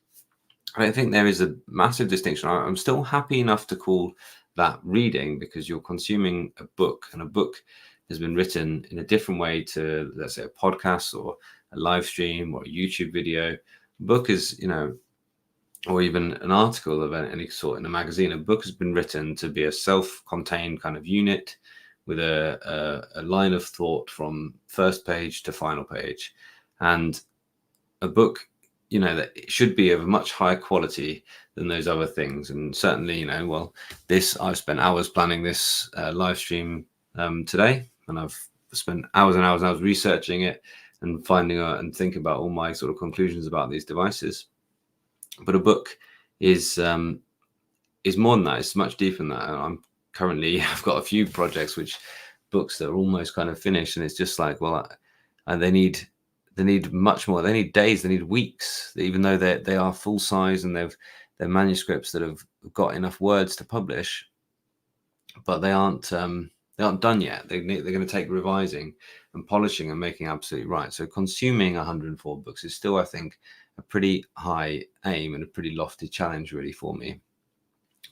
I don't think there is a massive distinction. I'm still happy enough to call that reading, because you're consuming a book, and a book has been written in a different way to, let's say, a podcast or a live stream or a YouTube video. Book is, you know, or even an article of any sort in a magazine. A book has been written to be a self-contained kind of unit with a line of thought from first page to final page. And a book, that it should be of a much higher quality than those other things. And certainly, I've spent hours planning this live stream today, and I've spent hours and hours and hours researching it and finding out and thinking about all my sort of conclusions about these devices. But a book is more than that. It's much deeper than that. And I've got a few projects, books that are almost kind of finished, and it's just like, and they need much more. They need days, they need weeks, even though they are full size and they're manuscripts that have got enough words to publish, but they aren't done yet. They're going to take revising and polishing and making absolutely right. So consuming 104 books is still, I think, a pretty high aim and a pretty lofty challenge really for me.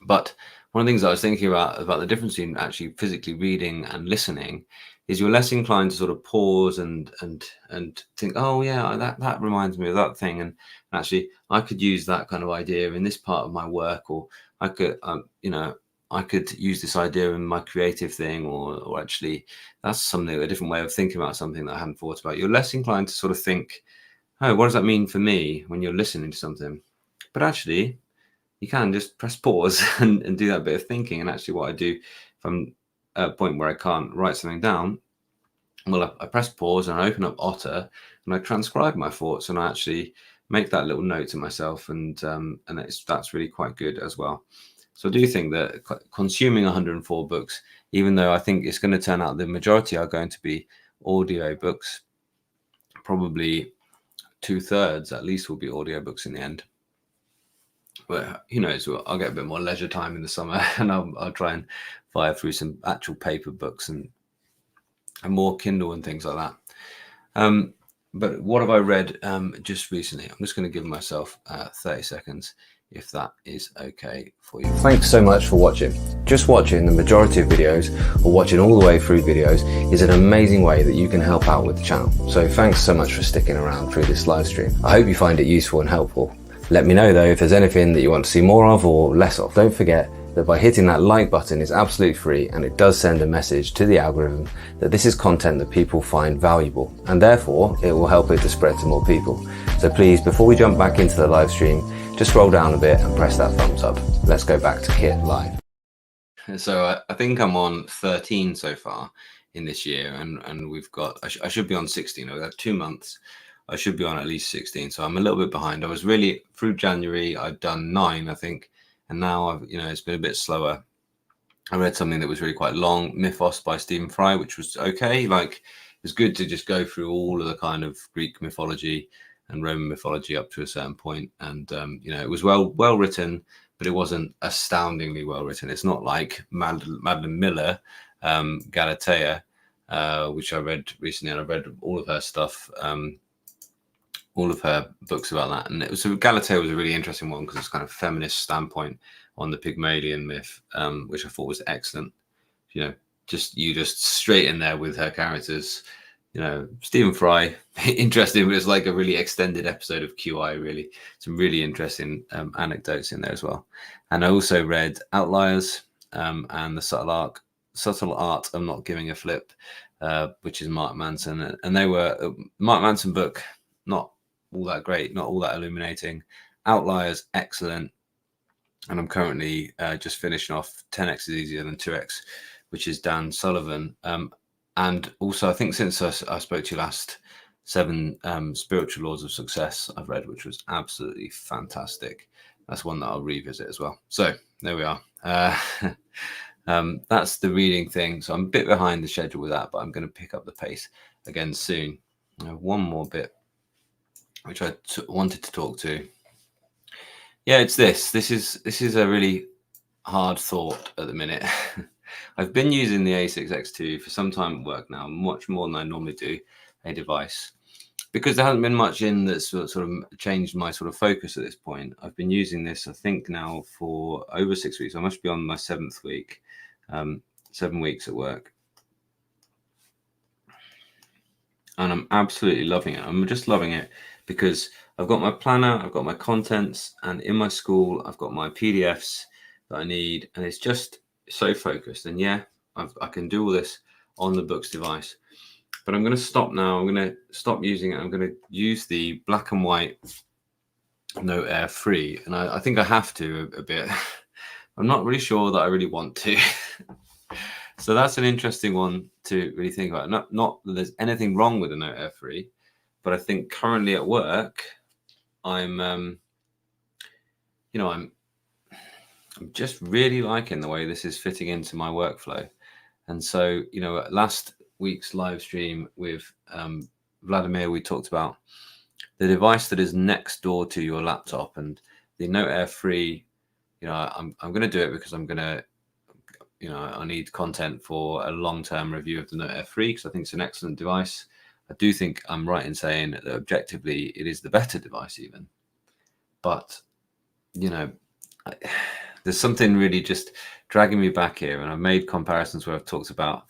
But one of the things I was thinking about the difference between actually physically reading and listening is you're less inclined to sort of pause and think, oh yeah, that reminds me of that thing, and actually I could use that kind of idea in this part of my work, or I could I could use this idea in my creative thing, or actually that's a different way of thinking about something that I hadn't thought about. You're less inclined to sort of think, oh, what does that mean for me, when you're listening to something. But actually you can just press pause and do that bit of thinking. And actually what I do, if I'm at a point where I can't write something down, well, I press pause and I open up Otter and I transcribe my thoughts, and I actually make that little note to myself, and that's really quite good as well. So I do think that consuming 104 books, even though I think it's going to turn out the majority are going to be audio books, probably 2/3 at least will be audio books in the end. But who knows? I'll get a bit more leisure time in the summer, and I'll try and fire through some actual paper books and more Kindle and things like that. But what have I read just recently? I'm just going to give myself 30 seconds, if that is okay for you. Thanks so much for watching. Just watching the majority of videos, or watching all the way through videos, is an amazing way that you can help out with the channel. So thanks so much for sticking around through this live stream. I hope you find it useful and helpful. Let me know though if there's anything that you want to see more of or less of. Don't forget that by hitting that like button is absolutely free, and it does send a message to the algorithm that this is content that people find valuable, and therefore it will help it to spread to more people. So please, before we jump back into the live stream, just scroll down a bit and press that thumbs up. Let's go back to Kit live. So I think I'm on 13 so far in this year, and we've got, I should be on 16. I've got 2 months. I should be on at least 16, so I'm a little bit behind. I was really, through January, I'd done 9, I think, and now it's been a bit slower. I read something that was really quite long, Mythos by Stephen Fry, which was okay. Like, it was good to just go through all of the kind of Greek mythology and Roman mythology up to a certain point, and it was well written, but it wasn't astoundingly well written. It's not like Madeline Miller, Galatea, which I read recently, and I read all of her stuff. All of her books about that, and Galatea was a really interesting one because it's kind of feminist standpoint on the Pygmalion myth, which I thought was excellent. Just straight in there with her characters. Stephen Fry, interesting, but it's like a really extended episode of QI. Really, some really interesting anecdotes in there as well. And I also read Outliers and the Subtle Art of Not Giving a Flip, which is Mark Manson, and they were Mark Manson book, not all that great, not all that illuminating. Outliers, excellent. And I'm currently just finishing off 10x is Easier Than 2x, which is Dan Sullivan. And also, I think since I spoke to you last, 7 Spiritual Laws of Success I've read, which was absolutely fantastic. That's one that I'll revisit as well. So there we are. That's the reading thing. So I'm a bit behind the schedule with that, but I'm going to pick up the pace again soon. One more bit which I wanted to talk to. Yeah, it's this. This is a really hard thought at the minute. I've been using the A6X2 for some time at work now, much more than I normally do a device, because there hasn't been much in that's sort of changed my sort of focus at this point. I've been using this, I think, now for over 6 weeks. I must be on my 7th week, 7 weeks at work. and I'm absolutely loving it. I'm just loving it because I've got my planner, I've got my contents, and in my school, I've got my PDFs that I need, and it's just so focused. And yeah, I can do all this on the books device, but I'm going to stop now. I'm going to stop using it. I'm going to use the black and white Note Air 3, and I think I have to a bit. I'm not really sure that I really want to. So that's an interesting one to really think about. Not that there's anything wrong with the Note Air 3, but I think currently at work, I'm just really liking the way this is fitting into my workflow. And so, last week's live stream with Vladimir, we talked about the device that is next door to your laptop, and the Note Air 3. I'm going to do it because I'm going to, I need content for a long-term review of the Note Air 3 because I think it's an excellent device. I do think I'm right in saying that objectively it is the better device even. But, there's something really just dragging me back here. And I've made comparisons where I've talked about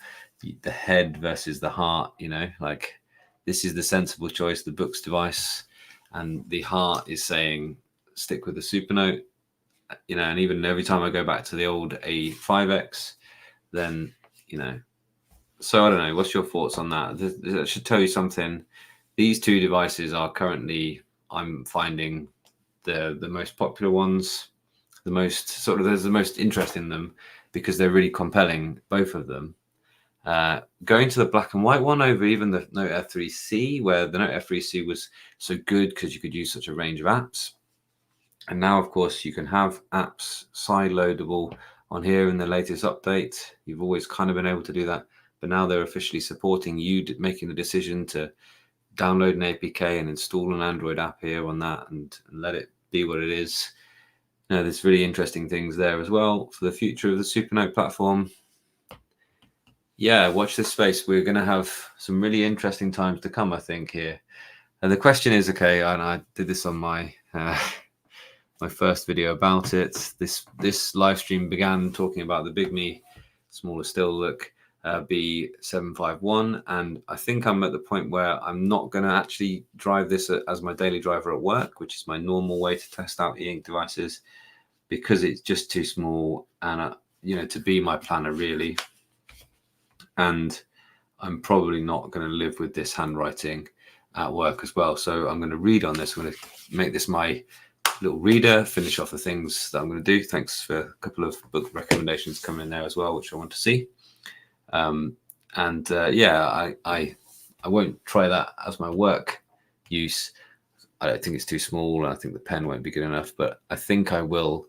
the head versus the heart, like this is the sensible choice, the books device, and the heart is saying stick with the Supernote. And even every time I go back to the old A5X, then, so I don't know. What's your thoughts on that? That should tell you something. These two devices are currently, I'm finding, the most popular ones, there's the most interest in them because they're really compelling, both of them. Going to the black and white one over even the Note Air 3C, where the Note Air 3C was so good because you could use such a range of apps. And now, of course, you can have apps side loadable on here in the latest update. You've always kind of been able to do that, but now they're officially supporting you making the decision to download an APK and install an Android app here on that and let it be what it is. There's really interesting things there as well for the future of the Supernote platform. Yeah, watch this space. We're going to have some really interesting times to come, I think, here. And the question is, okay, and I did this on my my first video about it. This live stream began talking about the Bigme, smaller still look, B751, and I think I'm at the point where I'm not going to actually drive this as my daily driver at work, which is my normal way to test out e-ink devices, because it's just too small and to be my planner really. And I'm probably not going to live with this handwriting at work as well. So I'm going to read on this. I'm going to make this my little reader, finish off the things that I'm going to do. Thanks for a couple of book recommendations coming in there as well, which I want to see. Yeah, I won't try that as my work use. I don't think it's too small. I think the pen won't be good enough, but I think I will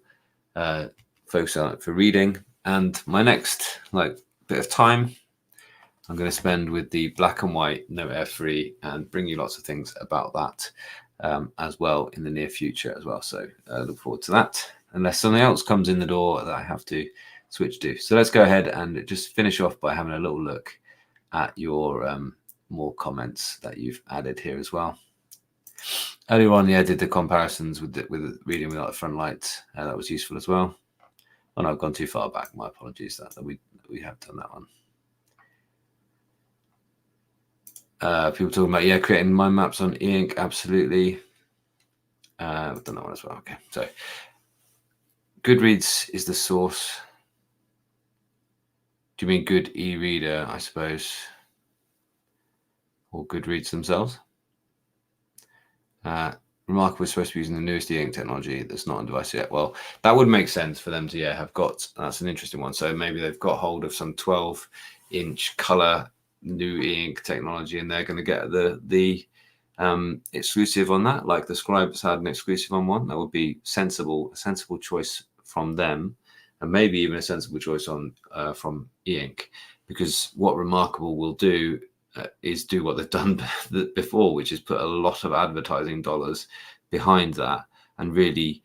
focus on it for reading. And my next bit of time I'm going to spend with the black and white Note Air 3 and bring you lots of things about that as well in the near future as well. So look forward to that, unless something else comes in the door that I have to switch to. So let's go ahead and just finish off by having a little look at your more comments that you've added here as well. Earlier on, I did the comparisons with reading without the front light. That was useful as well. Oh no, I've gone too far back. My apologies. That we have done that one. People talking about creating mind maps on e-ink. Absolutely. I've done that one as well. Okay, so Goodreads is the source. Do you mean good e-reader, I suppose, or Goodreads themselves? Remarkable is supposed to be using the newest e-ink technology that's not on device yet. Well, that would make sense for them to have got. That's an interesting one. So maybe they've got hold of some 12-inch color new e-ink technology, and they're going to get the exclusive on that, like the Scribe has had an exclusive on one. That would be a sensible choice from them, and maybe even a sensible choice on from e-ink, because what Remarkable will do is do what they've done before, which is put a lot of advertising dollars behind that and really,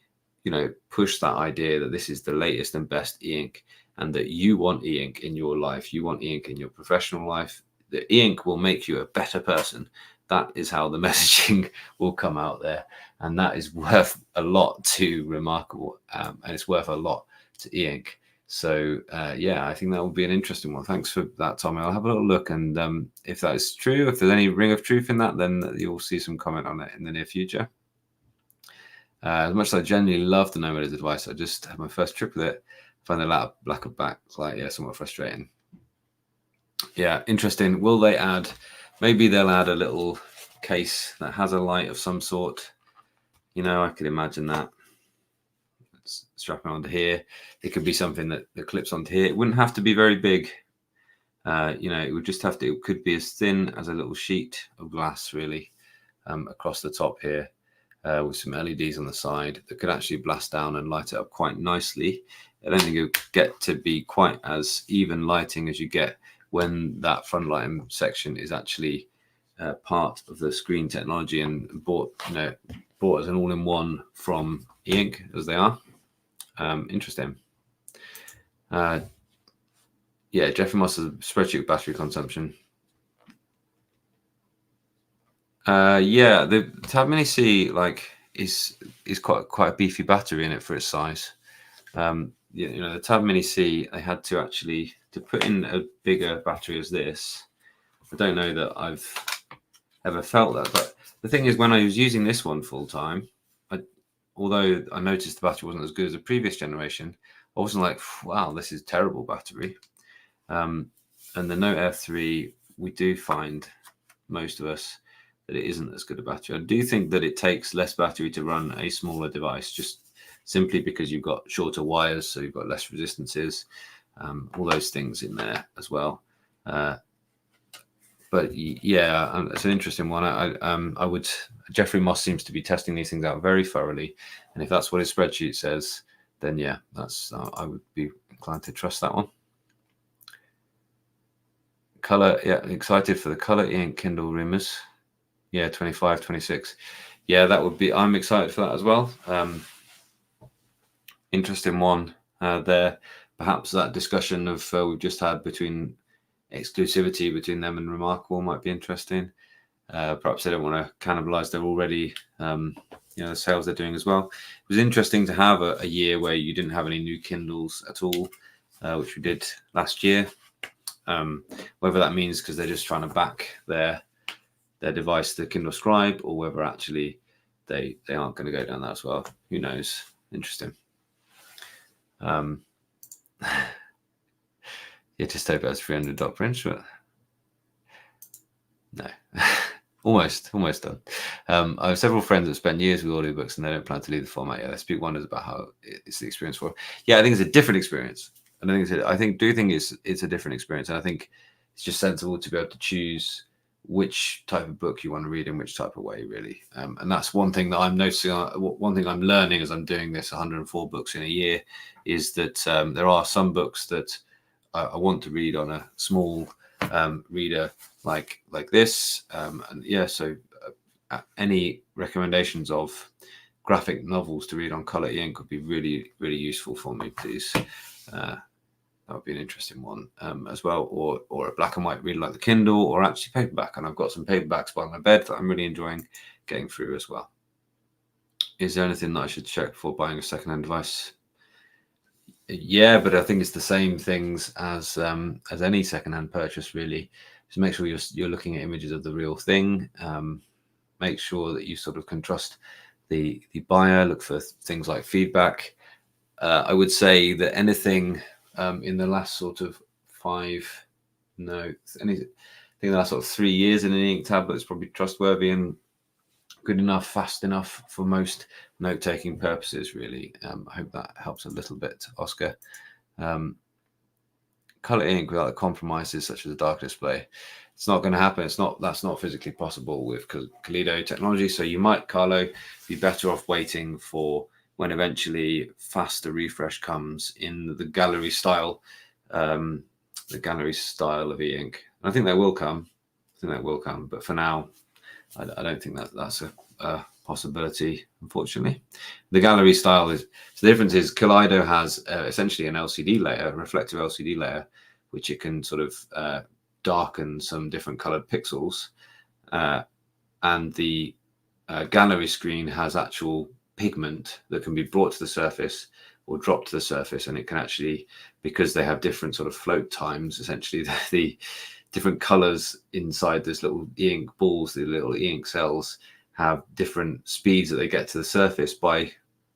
push that idea that this is the latest and best e-ink, and that you want e-ink in your life, you want e-ink in your professional life. The e-ink will make you a better person. That is how the messaging will come out there, and that is worth a lot to Remarkable, and it's worth a lot to e-ink. So yeah, I think that will be an interesting one. Thanks for that, Tommy. I'll have a little look, and if that is true, if there's any ring of truth in that, then you'll see some comment on it in the near future. As much as I genuinely love the Nomad's advice, I just had my first trip with it. Find the lack of backlight, yeah, somewhat frustrating. Yeah, interesting. Will they add? Maybe they'll add a little case that has a light of some sort. You know, I could imagine that. Strapping onto here. It could be something that clips onto here. It wouldn't have to be very big. You know, it would just have to. It could be as thin as a little sheet of glass, really, across the top here. With some LEDs on the side that could actually blast down and light it up quite nicely. I don't think it would get to be quite as even lighting as you get when that front lighting section is actually part of the screen technology and bought as an all-in-one from e-ink as they are. Interesting. Yeah, Jeffrey Moss's spreadsheet battery consumption. Yeah, the Tab Mini C is quite a beefy battery in it for its size. You know, the Tab Mini C, I had to actually to put in a bigger battery as this. I don't know that I've ever felt that, but the thing is, when I was using this one full time, although I noticed the battery wasn't as good as the previous generation, I wasn't like, wow, this is terrible battery. And the Note Air 3, we do find, most of us, that it isn't as good a battery. I do think that it takes less battery to run a smaller device, just simply because you've got shorter wires, so you've got less resistances, all those things in there as well. But yeah, it's an interesting one. I would. Jeffrey Moss seems to be testing these things out very thoroughly, and if that's what his spreadsheet says, then yeah, that's I would be inclined to trust that one. Color, yeah, excited for the color e-ink Kindle rumors. Yeah, 25, 26. Yeah, that would be. I'm excited for that as well. Interesting one there. Perhaps that discussion of we've just had between exclusivity between them and Remarkable might be interesting. Perhaps they don't want to cannibalize their already, the sales they're doing as well. It was interesting to have a year where you didn't have any new Kindles at all, which we did last year. Whether that means because they're just trying to back their device, the Kindle Scribe, or whether actually they aren't going to go down that as well. Who knows? Interesting. Yeah, just hope that's 300 dot print, but no. almost done. I have several friends that spent years with audiobooks and they don't plan to leave the format yet. They speak wonders about how it's the experience for. Yeah, I think it's a different experience. I think it's a different experience, and I think it's just sensible to be able to choose which type of book you want to read in which type of way, really. And that's one thing that I'm noticing. One thing I'm learning as I'm doing this 104 books in a year is that there are some books that I want to read on a small reader like this, and yeah, so any recommendations of graphic novels to read on color e-ink would be really, really useful for me, please. That would be an interesting one as well, or a black and white reader like the Kindle, or actually paperback. And I've got some paperbacks by my bed that I'm really enjoying getting through as well. Is there anything that I should check before buying a secondhand device? Yeah, but I think it's the same things as any secondhand purchase, really. Just make sure you're looking at images of the real thing. Make sure that you sort of can trust the buyer. Look for things like feedback. I would say that anything in the last sort of anything in the last sort of 3 years in an ink tablet is probably trustworthy and good enough, fast enough for most note-taking purposes, really. I hope that helps a little bit, Oscar. Color ink without the compromises such as a dark display, it's not going to happen. That's not physically possible with Kaleido technology. So you might, Carlo, be better off waiting for when eventually faster refresh comes in the gallery style, of e-ink. I think that will come. But for now, I don't think that's a possibility, unfortunately. The gallery style is, so the difference is Kaleido has essentially an LCD layer, a reflective LCD layer, which it can sort of darken some different colored pixels. And the gallery screen has actual pigment that can be brought to the surface or drop to the surface, and it can actually, because they have different sort of float times, essentially the different colors inside those little e-ink balls, the little e-ink cells, have different speeds that they get to the surface by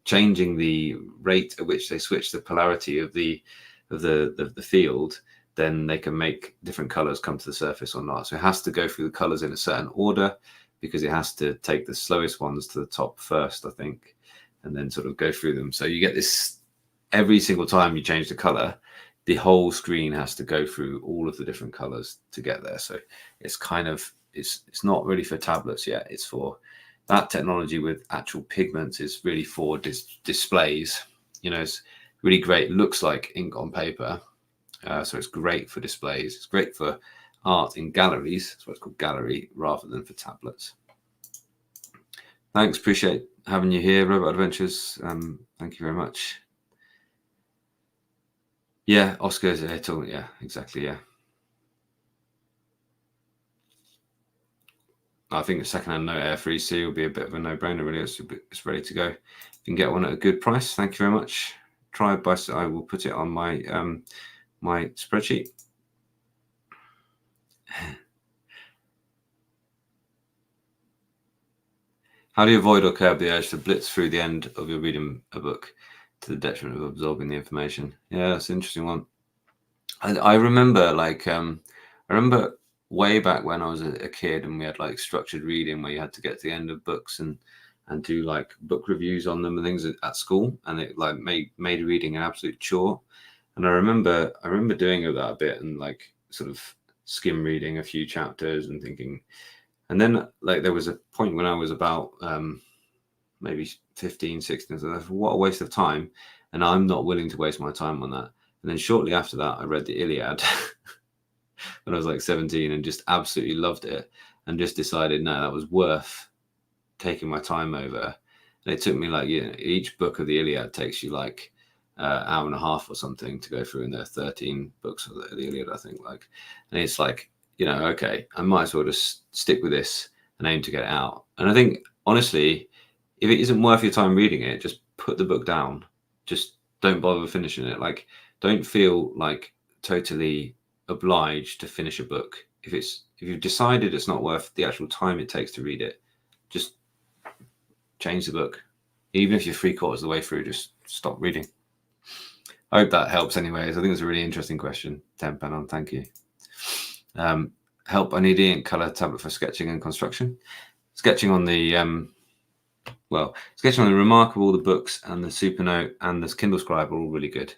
changing the rate at which they switch the polarity of the field. Then they can make different colors come to the surface or not. So it has to go through the colors in a certain order, because it has to take the slowest ones to the top first, I think, and then sort of go through them. So you get this every single time you change the color, the whole screen has to go through all of the different colors to get there. So it's kind of, it's not really for tablets yet. It's for that technology with actual pigments, is really for displays. You know, it's really great. It looks like ink on paper. So it's great for displays. It's great for art in galleries. That's what it's called, gallery, rather than for tablets. Thanks. Appreciate having you here, Robot Adventures. Thank you very much. Yeah, Oscar's here too. Yeah, exactly. Yeah. I think the second-hand Note Air 3C will be a bit of a no-brainer, really. It's ready to go. If you can get one at a good price, thank you very much. Try it by, I will put it on my my spreadsheet. How do you avoid or curb the urge to blitz through the end of your reading a book to the detriment of absorbing the information? Yeah, that's an interesting one. I remember, like, I remember way back when I was a kid, and we had like structured reading where you had to get to the end of books and do like book reviews on them and things at school, and it like made reading an absolute chore. And I remember doing that a bit, and like sort of skim reading a few chapters and thinking. And then like there was a point when I was about maybe 15, 16, so what a waste of time, and I'm not willing to waste my time on that. And then shortly after that, I read the Iliad when I was like 17, and just absolutely loved it, and just decided, no, that was worth taking my time over. And it took me like, you know, each book of the Iliad takes you like hour and a half or something to go through, and there are 13 books of the Iliad, I think. Like, and it's like, you know, okay, I might as well just stick with this and aim to get it out. And I think, honestly, if it isn't worth your time reading it, just put the book down. Just don't bother finishing it. Like, don't feel like totally obliged to finish a book. If you've decided it's not worth the actual time it takes to read it, just change the book. Even if you're 3/4 of the way through, just stop reading. I hope that helps anyways. I think it's a really interesting question. 10 Panon, thank you. Help, I need ink color tablet for sketching and construction. Sketching on the sketching on the Remarkable, the books, and the Supernote and the Kindle Scribe are all really good.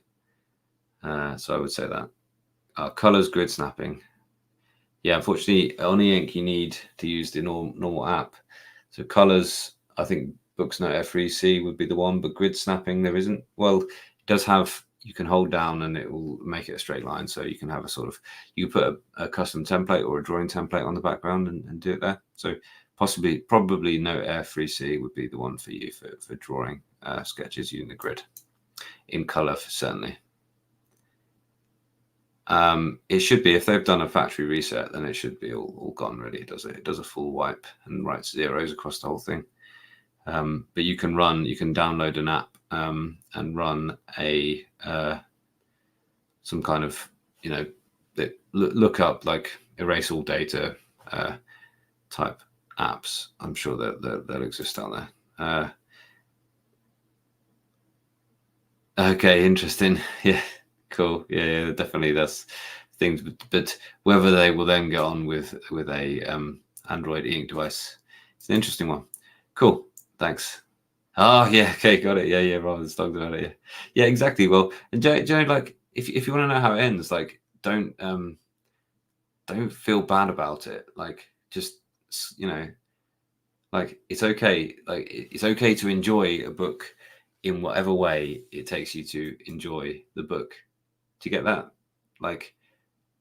So I would say that. Colors, grid snapping. Yeah, unfortunately, on e-ink you need to use the normal app. So colors, I think Books Note F3C would be the one, but grid snapping there isn't. Well, it does have, you can hold down and it will make it a straight line. So you can have a sort of, you put a custom template or a drawing template on the background and do it there. So probably Note F3C would be the one for you for drawing sketches using the grid in color, certainly. It should be, if they've done a factory reset, then it should be all gone really. It does a full wipe and writes zeros across the whole thing. But you can download an app and run a some kind of, you know, look up like erase all data type apps. I'm sure that they'll exist out there. Okay, interesting. Yeah. Cool. Yeah, definitely. That's things, but whether they will then get on with a Android e-ink device, it's an interesting one. Cool. Thanks. Oh yeah. Okay, got it. Yeah. Rather than talking about it. Yeah. Exactly. Well, and Joe, like, if you want to know how it ends, like, don't feel bad about it. Like, just, you know, like, it's okay. Like, it's okay to enjoy a book in whatever way it takes you to enjoy the book. Do you get that? Like,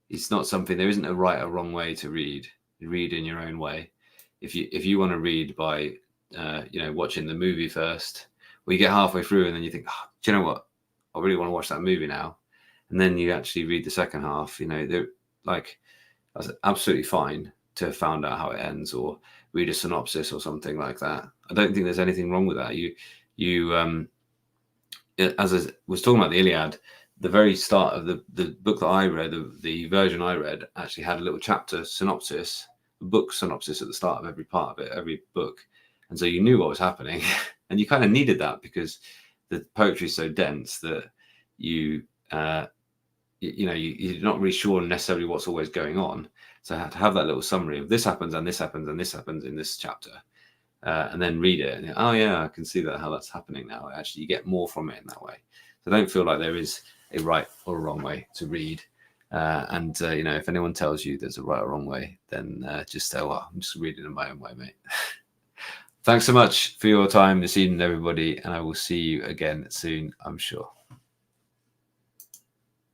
it's not something, there isn't a right or wrong way to read. You read in your own way. If you want to read by, watching the movie first, well, you get halfway through and then you think, oh, do you know what? I really want to watch that movie now. And then you actually read the second half, you know, they're like, that's absolutely fine to have found out how it ends or read a synopsis or something like that. I don't think there's anything wrong with that. as I was talking about the Iliad, the very start of the book that I read, the version I read, actually had a little chapter synopsis, a book synopsis at the start of every part of it, every book. And so you knew what was happening. And you kind of needed that because the poetry is so dense that you're not really sure necessarily what's always going on. So to have that little summary of this happens and this happens and this happens in this chapter, and then read it, and oh yeah, I can see that how that's happening now. Actually, you get more from it in that way. So don't feel like there is a right or a wrong way to read. If anyone tells you there's a right or wrong way, then just say, well, I'm just reading in my own way, mate. Thanks so much for your time this evening, everybody, and I will see you again soon, I'm sure.